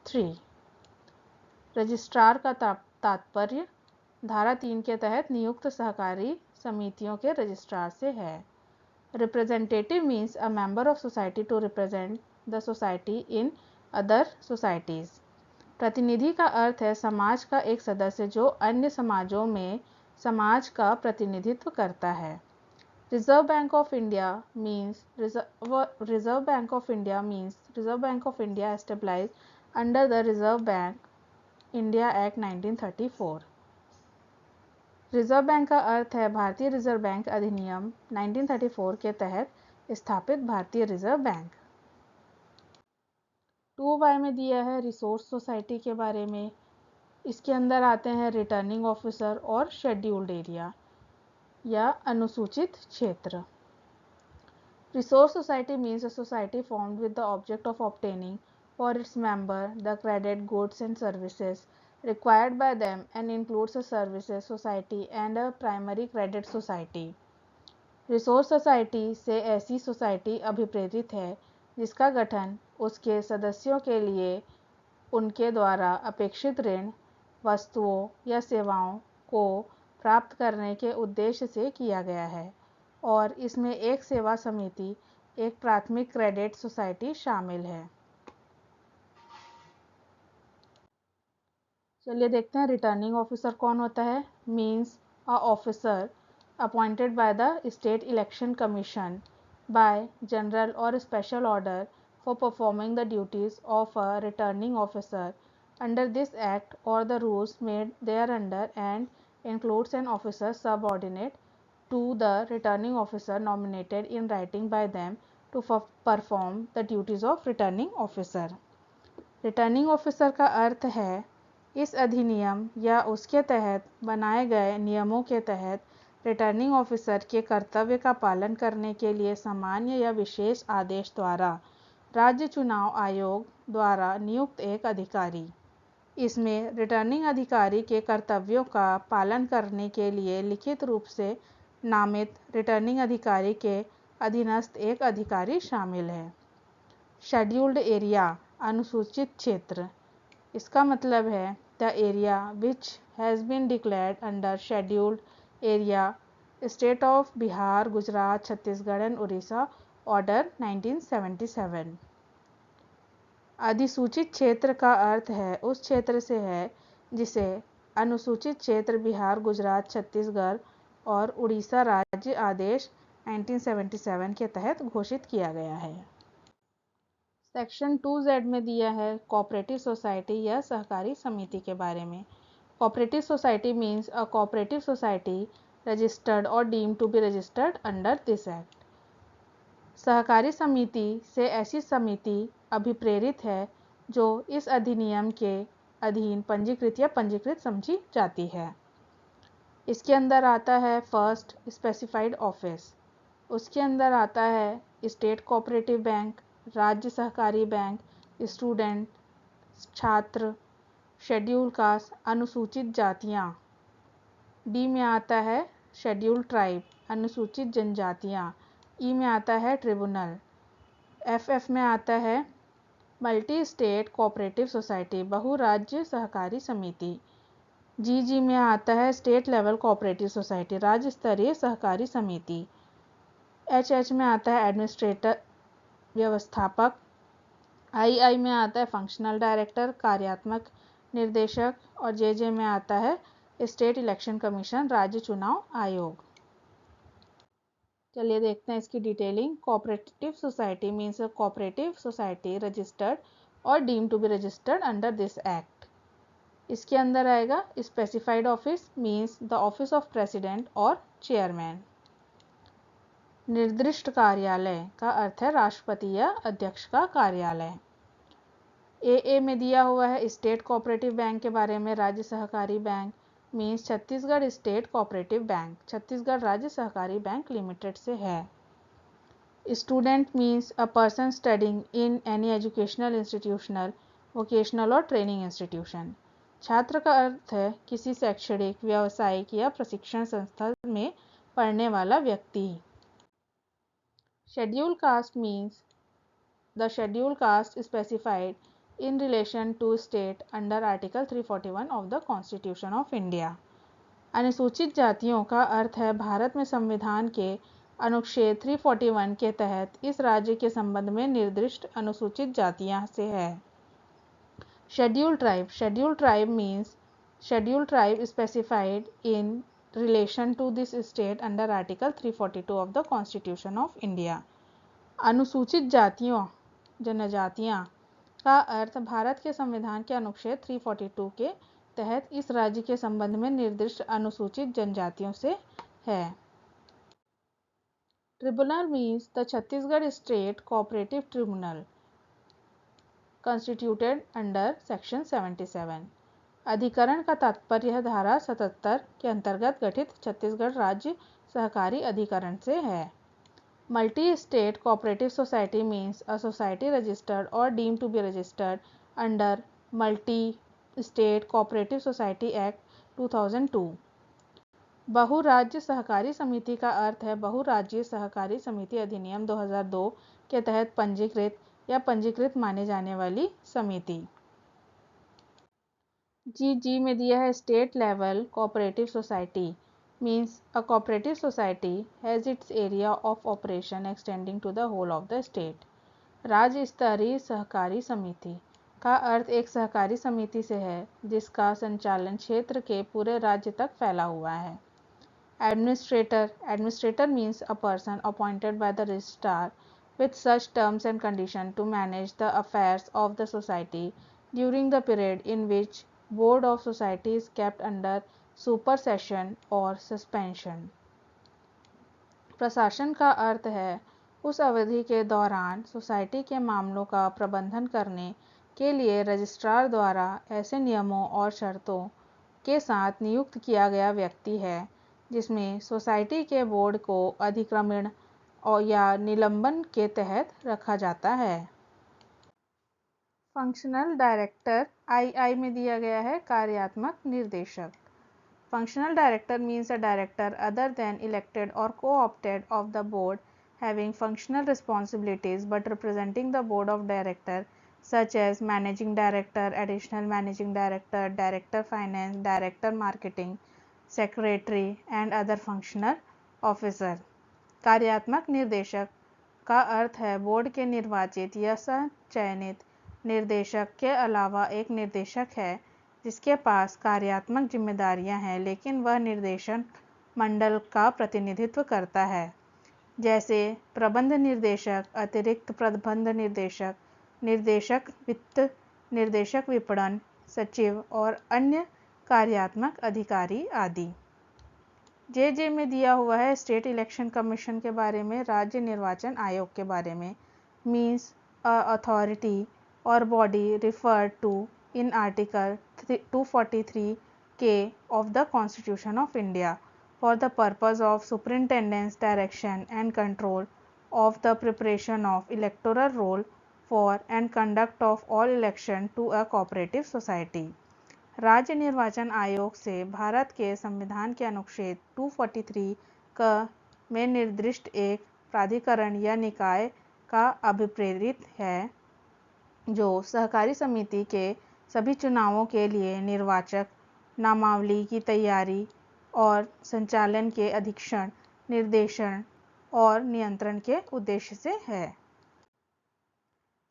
3। Registrar का तात्पर्य धारा 3 के तहत नियुक्त सहकारी समितियों के रजिस्ट्रार से है। Representative means a member of society to represent the society in other societies. प्रतिनिधि का अर्थ है समाज का एक सदस्य जो अन्य समाजों में समाज का प्रतिनिधित्व करता है। Reserve bank of India means reserve bank of India established under the reserve bank India act 1934। Reserve bank का अर्थ है भारतीय रिजर्व बैंक अधिनियम 1934 के तहत स्थापित भारतीय रिजर्व बैंक। 2Y में दिया है रिसोर्स सोसाइटी के बारे में। इसके अंदर आते हैं रिटर्निंग ऑफिसर और शेड्यूल्ड एरिया या अनुसूचित क्षेत्र। Resource society means a society formed with the object of obtaining for its member the credit goods and services required by them and includes a services society and a primary credit society. Resource society से ऐसी society अभिप्रेरित है जिसका गठन उसके सदस्यों के लिए उनके द्वारा अपेक्षित ऋण, वस्तुओं या सेवाओं को प्राप्त करने के उद्देश्य से किया गया है और इसमें एक सेवा समिति, एक प्राथमिक क्रेडिट सोसाइटी शामिल है। चलिए देखते हैं रिटर्निंग ऑफिसर कौन होता है। Means a officer appointed by the state election commission by general or special order for performing the duties of a returning officer under this act or the rules made thereunder and includes an officer subordinate to the returning officer nominated in writing by them to perform the duties of returning officer। Returning officer का अर्थ है इस अधिनियम या उसके तहत बनाए गए नियमों के तहत रिटर्निंग ऑफिसर के कर्तव्य का पालन करने के लिए सामान्य या विशेष आदेश द्वारा राज्य चुनाव आयोग द्वारा नियुक्त एक अधिकारी। इसमें रिटर्निंग अधिकारी के कर्तव्यों का पालन करने के लिए लिखित रूप से नामित रिटर्निंग अधिकारी के अधीनस्थ एक अधिकारी शामिल है। शेड्यूल्ड एरिया अनुसूचित क्षेत्र, इसका मतलब है the area which has been declared under scheduled area state of Bihar, Gujarat, Chhattisgarh and Orissa order 1977। अधिसूचित क्षेत्र का अर्थ है उस क्षेत्र से है जिसे अनुसूचित क्षेत्र बिहार, गुजरात, छत्तीसगढ़ और उड़ीसा राज्य आदेश 1977 के तहत घोषित किया गया है। सेक्शन 2Z में दिया है कोऑपरेटिव सोसाइटी या सहकारी समिति के बारे में। Cooperative society means a cooperative society registered और deemed to be registered under this act. सहकारी समिति से ऐसी समिति अभिप्रेरित है जो इस अधिनियम के अधीन पंजीकृत या पंजीकृत समझी जाती है। इसके अंदर आता है फर्स्ट स्पेसिफाइड ऑफिस, उसके अंदर आता है स्टेट कोऑपरेटिव बैंक, राज्य सहकारी बैंक, स्टूडेंट छात्र, शेड्यूल कास्ट अनुसूचित जातियाँ। डी में आता है शेड्यूल ट्राइब अनुसूचित जनजातियाँ। ई में आता है ट्रिब्यूनल। एफ में आता है मल्टी स्टेट कोऑपरेटिव सोसाइटी बहुराज्य सहकारी समिति। जी में आता है स्टेट लेवल कोऑपरेटिव सोसाइटी राज्य स्तरीय सहकारी समिति। एच में आता है एडमिनिस्ट्रेटर व्यवस्थापक। आई में आता है फंक्शनल डायरेक्टर कार्यात्मक निर्देशक और जे में आता है स्टेट इलेक्शन कमीशन राज्य चुनाव आयोग। चलिए देखते हैं इसकी detailing. Cooperative society means cooperative society registered or deem to be registered under this act. इसके अंदर आएगा specified office means the office of president or chairman. निर्दिष्ट कार्यालय का अर्थ है राष्ट्रपति या अध्यक्ष का कार्यालय। ए में दिया हुआ है स्टेट कोऑपरेटिव बैंक के बारे में। राज्य सहकारी bank means Chhattisgarh state cooperative bank Chhattisgarh राज्य सहकारी बैंक लिमिटेड से है। Student means a person studying in any educational institutional vocational और ट्रेनिंग इंस्टीट्यूशन। छात्र का अर्थ है किसी शैक्षणिक व्यावसायिक या प्रशिक्षण संस्था में पढ़ने वाला व्यक्ति। Scheduled caste means the scheduled caste specified in relation to state under Article 341 of the Constitution of India। अनुसूचित जातियों का अर्थ है भारत में संविधान के अनुच्छेद 341 के तहत इस राज्य के संबंध में निर्दिष्ट अनुसूचित जातियां से है। Scheduled tribe means scheduled tribe specified in relation to this state under Article 342 of the Constitution of India। अनुसूचित जातियों जनजातियां का अर्थ भारत के संविधान के अनुच्छेद 342 के तहत इस राज्य के संबंध में निर्दिष्ट अनुसूचित जनजातियों से है। Tribunal means the Chhattisgarh state cooperative tribunal constituted under section 77। अधिकरण का तात्पर्य धारा 77 के अंतर्गत गठित छत्तीसगढ़ राज्य सहकारी अधिकरण से है। Multi state cooperative society means a society registered और deemed to be registered under multi state cooperative society act 2002। बहुराज्य सहकारी समिति का अर्थ है बहुराज्यीय सहकारी समिति अधिनियम 2002 के तहत पंजीकृत या पंजीकृत माने जाने वाली समिति। जी में दिया है state level cooperative society means a cooperative society has its area of operation extending to the whole of the state। राज्य स्तरीय सहकारी समिति का अर्थ एक सहकारी समिति से है जिसका संचालन क्षेत्र के पूरे राज्य तक फैला हुआ है। Administrator means a person appointed by the registrar with such terms and conditions to manage the affairs of the society during the period in which board of society is kept under सुपरसेशन और suspension. प्रशासन का अर्थ है उस अवधि के दौरान society के मामलों का प्रबंधन करने के लिए रजिस्ट्रार द्वारा ऐसे नियमों और शर्तों के साथ नियुक्त किया गया व्यक्ति है जिसमें सोसाइटी के बोर्ड को अधिक्रमण और या निलंबन के तहत रखा जाता है। फंक्शनल डायरेक्टर आई में दिया गया है कार्यात्मक निर्देशक। Functional director means a director other than elected or co-opted of the board having functional responsibilities but representing the board of director such as managing director, additional managing director, director finance, director marketing, secretary and other functional officer। कार्यात्मक निर्देशक का अर्थ है board के निर्वाचित या चयनित निर्देशक के अलावा एक निर्देशक है जिसके पास कार्यात्मक जिम्मेदारियां हैं लेकिन वह निर्देशन मंडल का प्रतिनिधित्व करता है, जैसे प्रबंध निर्देशक, अतिरिक्त प्रबंध निर्देशक, निर्देशक वित्त, निर्देशक विपणन, सचिव और अन्य कार्यात्मक अधिकारी आदि। जे में दिया हुआ है स्टेट इलेक्शन कमीशन के बारे में, राज्य निर्वाचन आयोग के बारे में। मीन्स अ अथॉरिटी और body referred to in Article 243K of the Constitution of India for the purpose of superintendence, direction and control of the preparation of electoral roll for and conduct of all election to a cooperative society। राज्य निर्वाचन आयोग से भारत के संविधान के अनुच्छेद 243 क में निर्दिष्ट एक प्राधिकरण या निकाय का अभिप्रेरित है जो सहकारी समिति के सभी चुनावों के लिए निर्वाचक नामावली की तैयारी और संचालन के अधीक्षण, निर्देशन और नियंत्रण के उद्देश्य से है।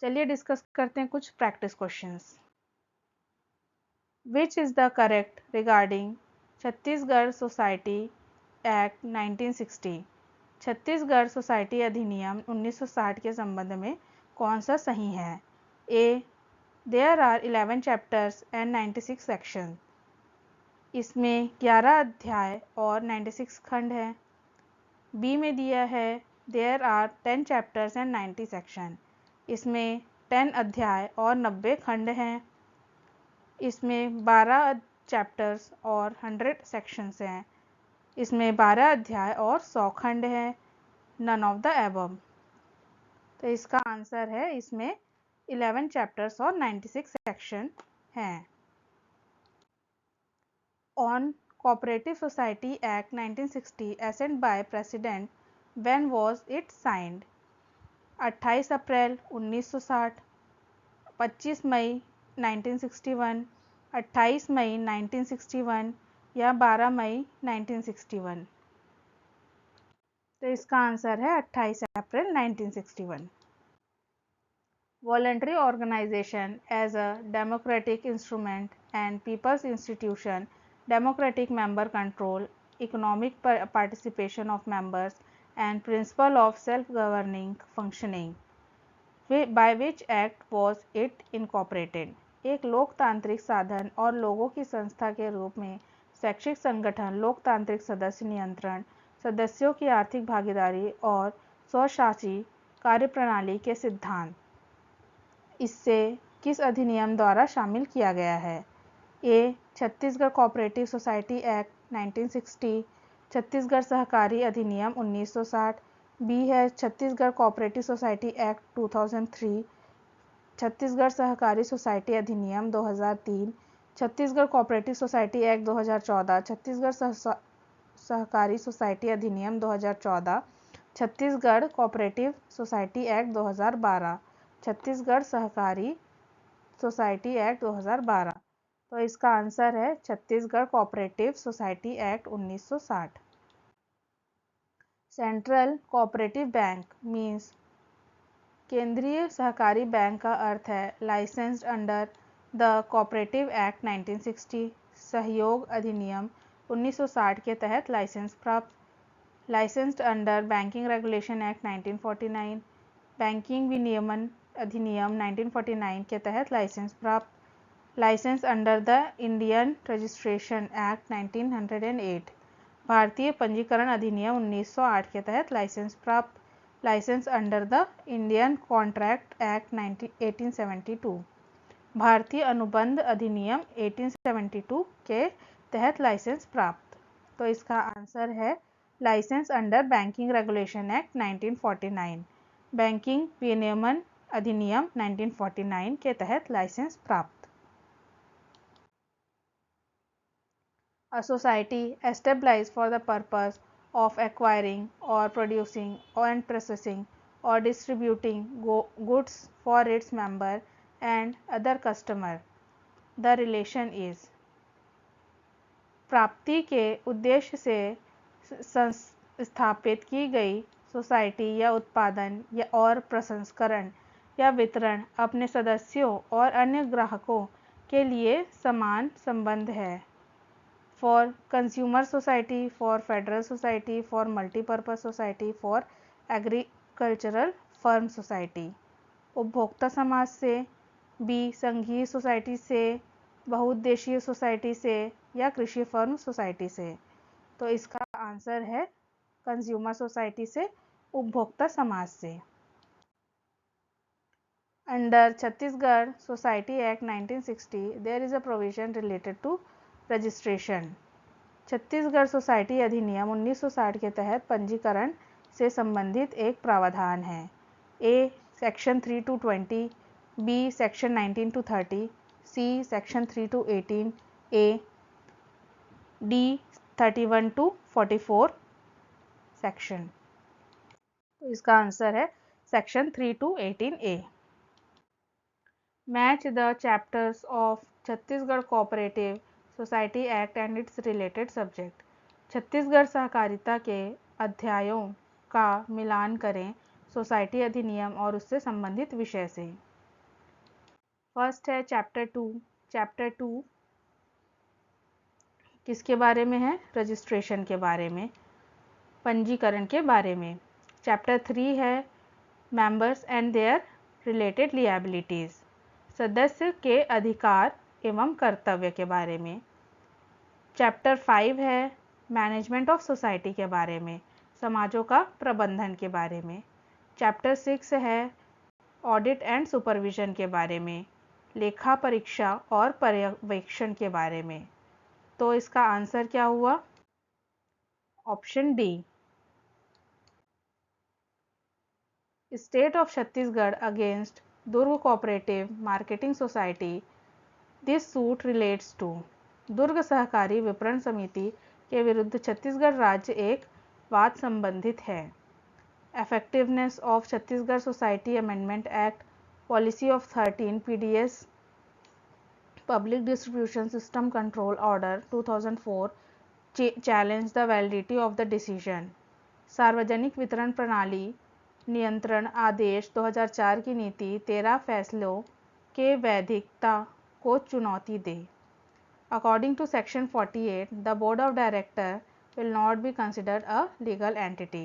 चलिए डिस्कस करते हैं कुछ practice questions. Which is the correct regarding Chhattisgarh society act 1960। Chhattisgarh society अधिनियम 1960 के संबंध में कौन सा सही है? ए There are 11 chapters and 96 sections। इसमें 11 अध्याय और 96 खंड है। बी में दिया है There are 10 chapters and 90 sections। इसमें 10 अध्याय और 90 खंड हैं। इसमें 12 चैप्टर्स और 100 सेक्शंस हैं। इसमें 12 अध्याय और 100 खंड हैं। None of the above। तो इसका आंसर है इसमें 11 चैप्टर्स और 96 सेक्शन हैं। On cooperative society act 1960 assent by president when was it signed? 28 April 1960, 25 May 1961, 28 May 1961 या 12 मई 1961। तो इसका आंसर है 28 अप्रैल 1961। Voluntary organization as a democratic instrument and people's institution, democratic member control, economic participation of members and principle of self-governing functioning। By which act was it incorporated? एक लोकतांत्रिक साधन और लोगों की संस्था के रूप में शैक्षिक संगठन, लोकतांत्रिक सदस्य नियंत्रण, सदस्यों की आर्थिक भागीदारी और स्वशासी कार्यप्रणाली के सिद्धांत इससे किस अधिनियम द्वारा शामिल किया गया है? A Chhattisgarh cooperative society act 1960, Chhattisgarh सहकारी अधिनियम 1960। बी है Chhattisgarh cooperative society act 2003, Chhattisgarh सहकारी सोसाइटी अधिनियम 2003, Chhattisgarh cooperative society act 2014, Chhattisgarh सहकारी सोसाइटी अधिनियम 2014, Chhattisgarh cooperative society act 2012, Chhattisgarh सहकारी सोसाइटी एक्ट 2012। तो इसका आंसर है Chhattisgarh cooperative society act 1960। Central cooperative bank means केंद्रीय सहकारी बैंक का अर्थ है licensed under the cooperative act 1960, सहयोग अधिनियम 1960 के तहत लाइसेंस प्राप्त, licensed under banking regulation act 1949, banking विनियमन अधिनियम 1949 के तहत लाइसेंस प्राप्त, licence under the Indian registration act 1908, भारतीय पंजीकरण अधिनियम 1908 के तहत लाइसेंस प्राप्त, licence under the Indian contract act 1872, भारतीय अनुबंध अधिनियम 1872 के तहत लाइसेंस प्राप्त। तो इसका आंसर है licence under banking regulation act 1949, banking विनियमन अधिनियम 1949 के तहत लाइसेंस प्राप्त। A society established for the purpose of acquiring or producing and processing or distributing goods for its member and other customer. The relation is प्राप्ति के उद्देश्य से स्थापित की गई सोसाइटी या उत्पादन या और प्रसंस्करण या वितरण अपने सदस्यों और अन्य ग्राहकों के लिए समान संबंध है। For consumer society, for federal society, for multipurpose society, for agricultural firm society। उपभोक्ता समाज से, बी संघीय सोसाइटी से, बहुउद्देशीय सोसाइटी से या कृषि फर्म सोसाइटी से। तो इसका आंसर है कंज्यूमर सोसाइटी से, उपभोक्ता समाज से। Under Chhattisgarh society act 1960 there is a provision related to registration. Chhattisgarh society अधिनियम 1960 के तहत पंजीकरण से संबंधित एक प्रावधान है। A section 3 to 20, B section 19 to 30, C section 3 to 18 A, D 31 to 44 section. तो इसका आंसर है section 3 to 18 A. Match the chapters of Chhattisgarh cooperative society act and its related subject. Chhattisgarh सहकारिता के अध्यायों का मिलान करें सोसाइटी अधिनियम और उससे संबंधित विषय से। फर्स्ट है चैप्टर 2। चैप्टर 2 किसके बारे में है? रजिस्ट्रेशन के बारे में, पंजीकरण के बारे में। चैप्टर 3 है मेंबर्स एंड देयर रिलेटेड लिएबिलिटीज, सदस्य के अधिकार एवं कर्तव्य के बारे में। चैप्टर 5 है मैनेजमेंट ऑफ सोसाइटी के बारे में, समाजों का प्रबंधन के बारे में। चैप्टर 6 है ऑडिट एंड सुपरविजन के बारे में, लेखा परीक्षा और पर्यवेक्षण के बारे में। तो इसका आंसर क्या हुआ? Option D. State of Chhattisgarh against Durg cooperative marketing society, this suit relates to. Durg सहकारी विपणन समिति के विरुद्ध छत्तीसगढ़ राज्य एक वाद संबंधित है। Effectiveness of Chhattisgarh society amendment act, policy of 13 PDS, public distribution system control order 2004 challenge the validity of the decision. सार्वजनिक वितरण प्रणाली नियंत्रण आदेश 2004 की नीति 13 फैसलों के वैधिकता को चुनौती दे। According to section 48, the board of director will not be considered a legal entity।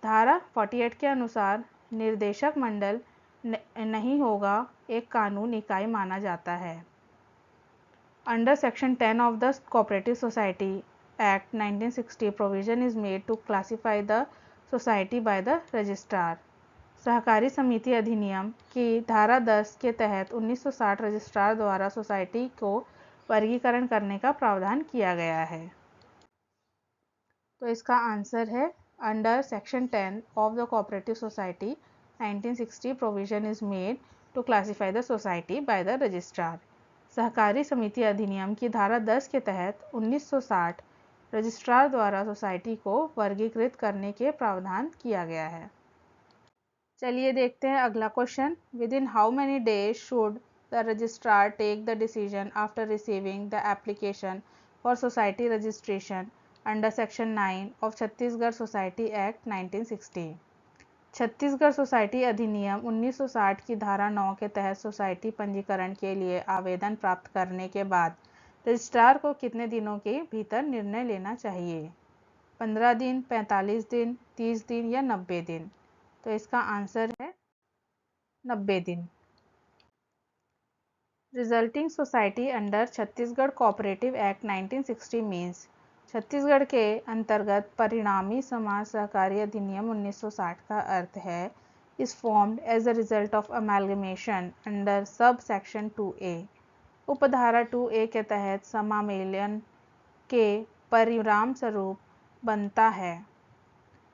धारा 48 के अनुसार निर्देशक मंडल नहीं होगा एक कानून इकाई माना जाता है। Under section 10 of the Cooperative Society Act 1960, provision is made to classify the society by the registrar। सहकारी समिति अधिनियम की धारा 10 के तहत 1960 रजिस्ट्रार द्वारा सोसाइटी को वर्गीकरण करने का प्रावधान किया गया है। तो इसका आंसर है under section 10 of the cooperative society 1960 provision is made to classify the society by the registrar. सहकारी समिति अधिनियम की धारा 10 के तहत 1960 रजिस्ट्रार द्वारा सोसाइटी को वर्गीकृत करने के प्रावधान किया गया है। चलिए देखते हैं अगला question. Within how many days should the registrar take the decision after receiving the application for society registration under section 9 of Chhattisgarh society act 1960। Chhattisgarh society अधिनियम 1960 की धारा 9 के तहत सोसाइटी पंजीकरण के लिए आवेदन प्राप्त करने के बाद रजिस्ट्रार को कितने दिनों के भीतर निर्णय लेना चाहिए? 15 दिन, 45 दिन, 30 दिन या 90 दिन? तो इसका आंसर है 90 दिन। Resulting society under Chhattisgarh cooperative act 1960 means Chhattisgarh के अंतर्गत परिणामी समाज सहकारी अधिनियम 1960 का अर्थ है is formed as a result of amalgamation under sub section 2A। उपधारा 2A के तहत समामेलन के परिणाम स्वरूप बनता है।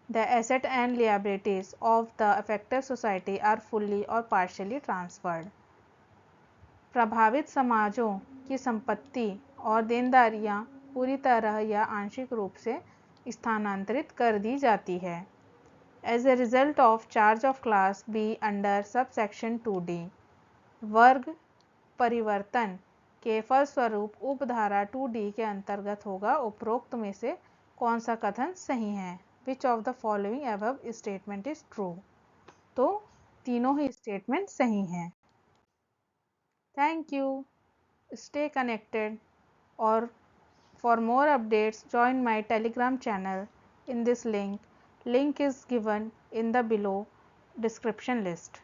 The asset and liabilities of the affected society are fully or partially transferred। प्रभावित समाजों की संपत्ति और देनदारियां पूरी तरह या आंशिक रूप से स्थानांतरित कर दी जाती है। As a result of charge of class B under subsection 2D, वर्ग परिवर्तन के फलस्वरूप उपधारा 2D के अंतर्गत होगा। उपरोक्त में से कौन सा कथन सही है? Which of the following above statement is true? तो तीनों ही स्टेटमेंट सही हैं। Thank you. Stay connected और for more updates join my Telegram channel in this link. Link is given in the below description list.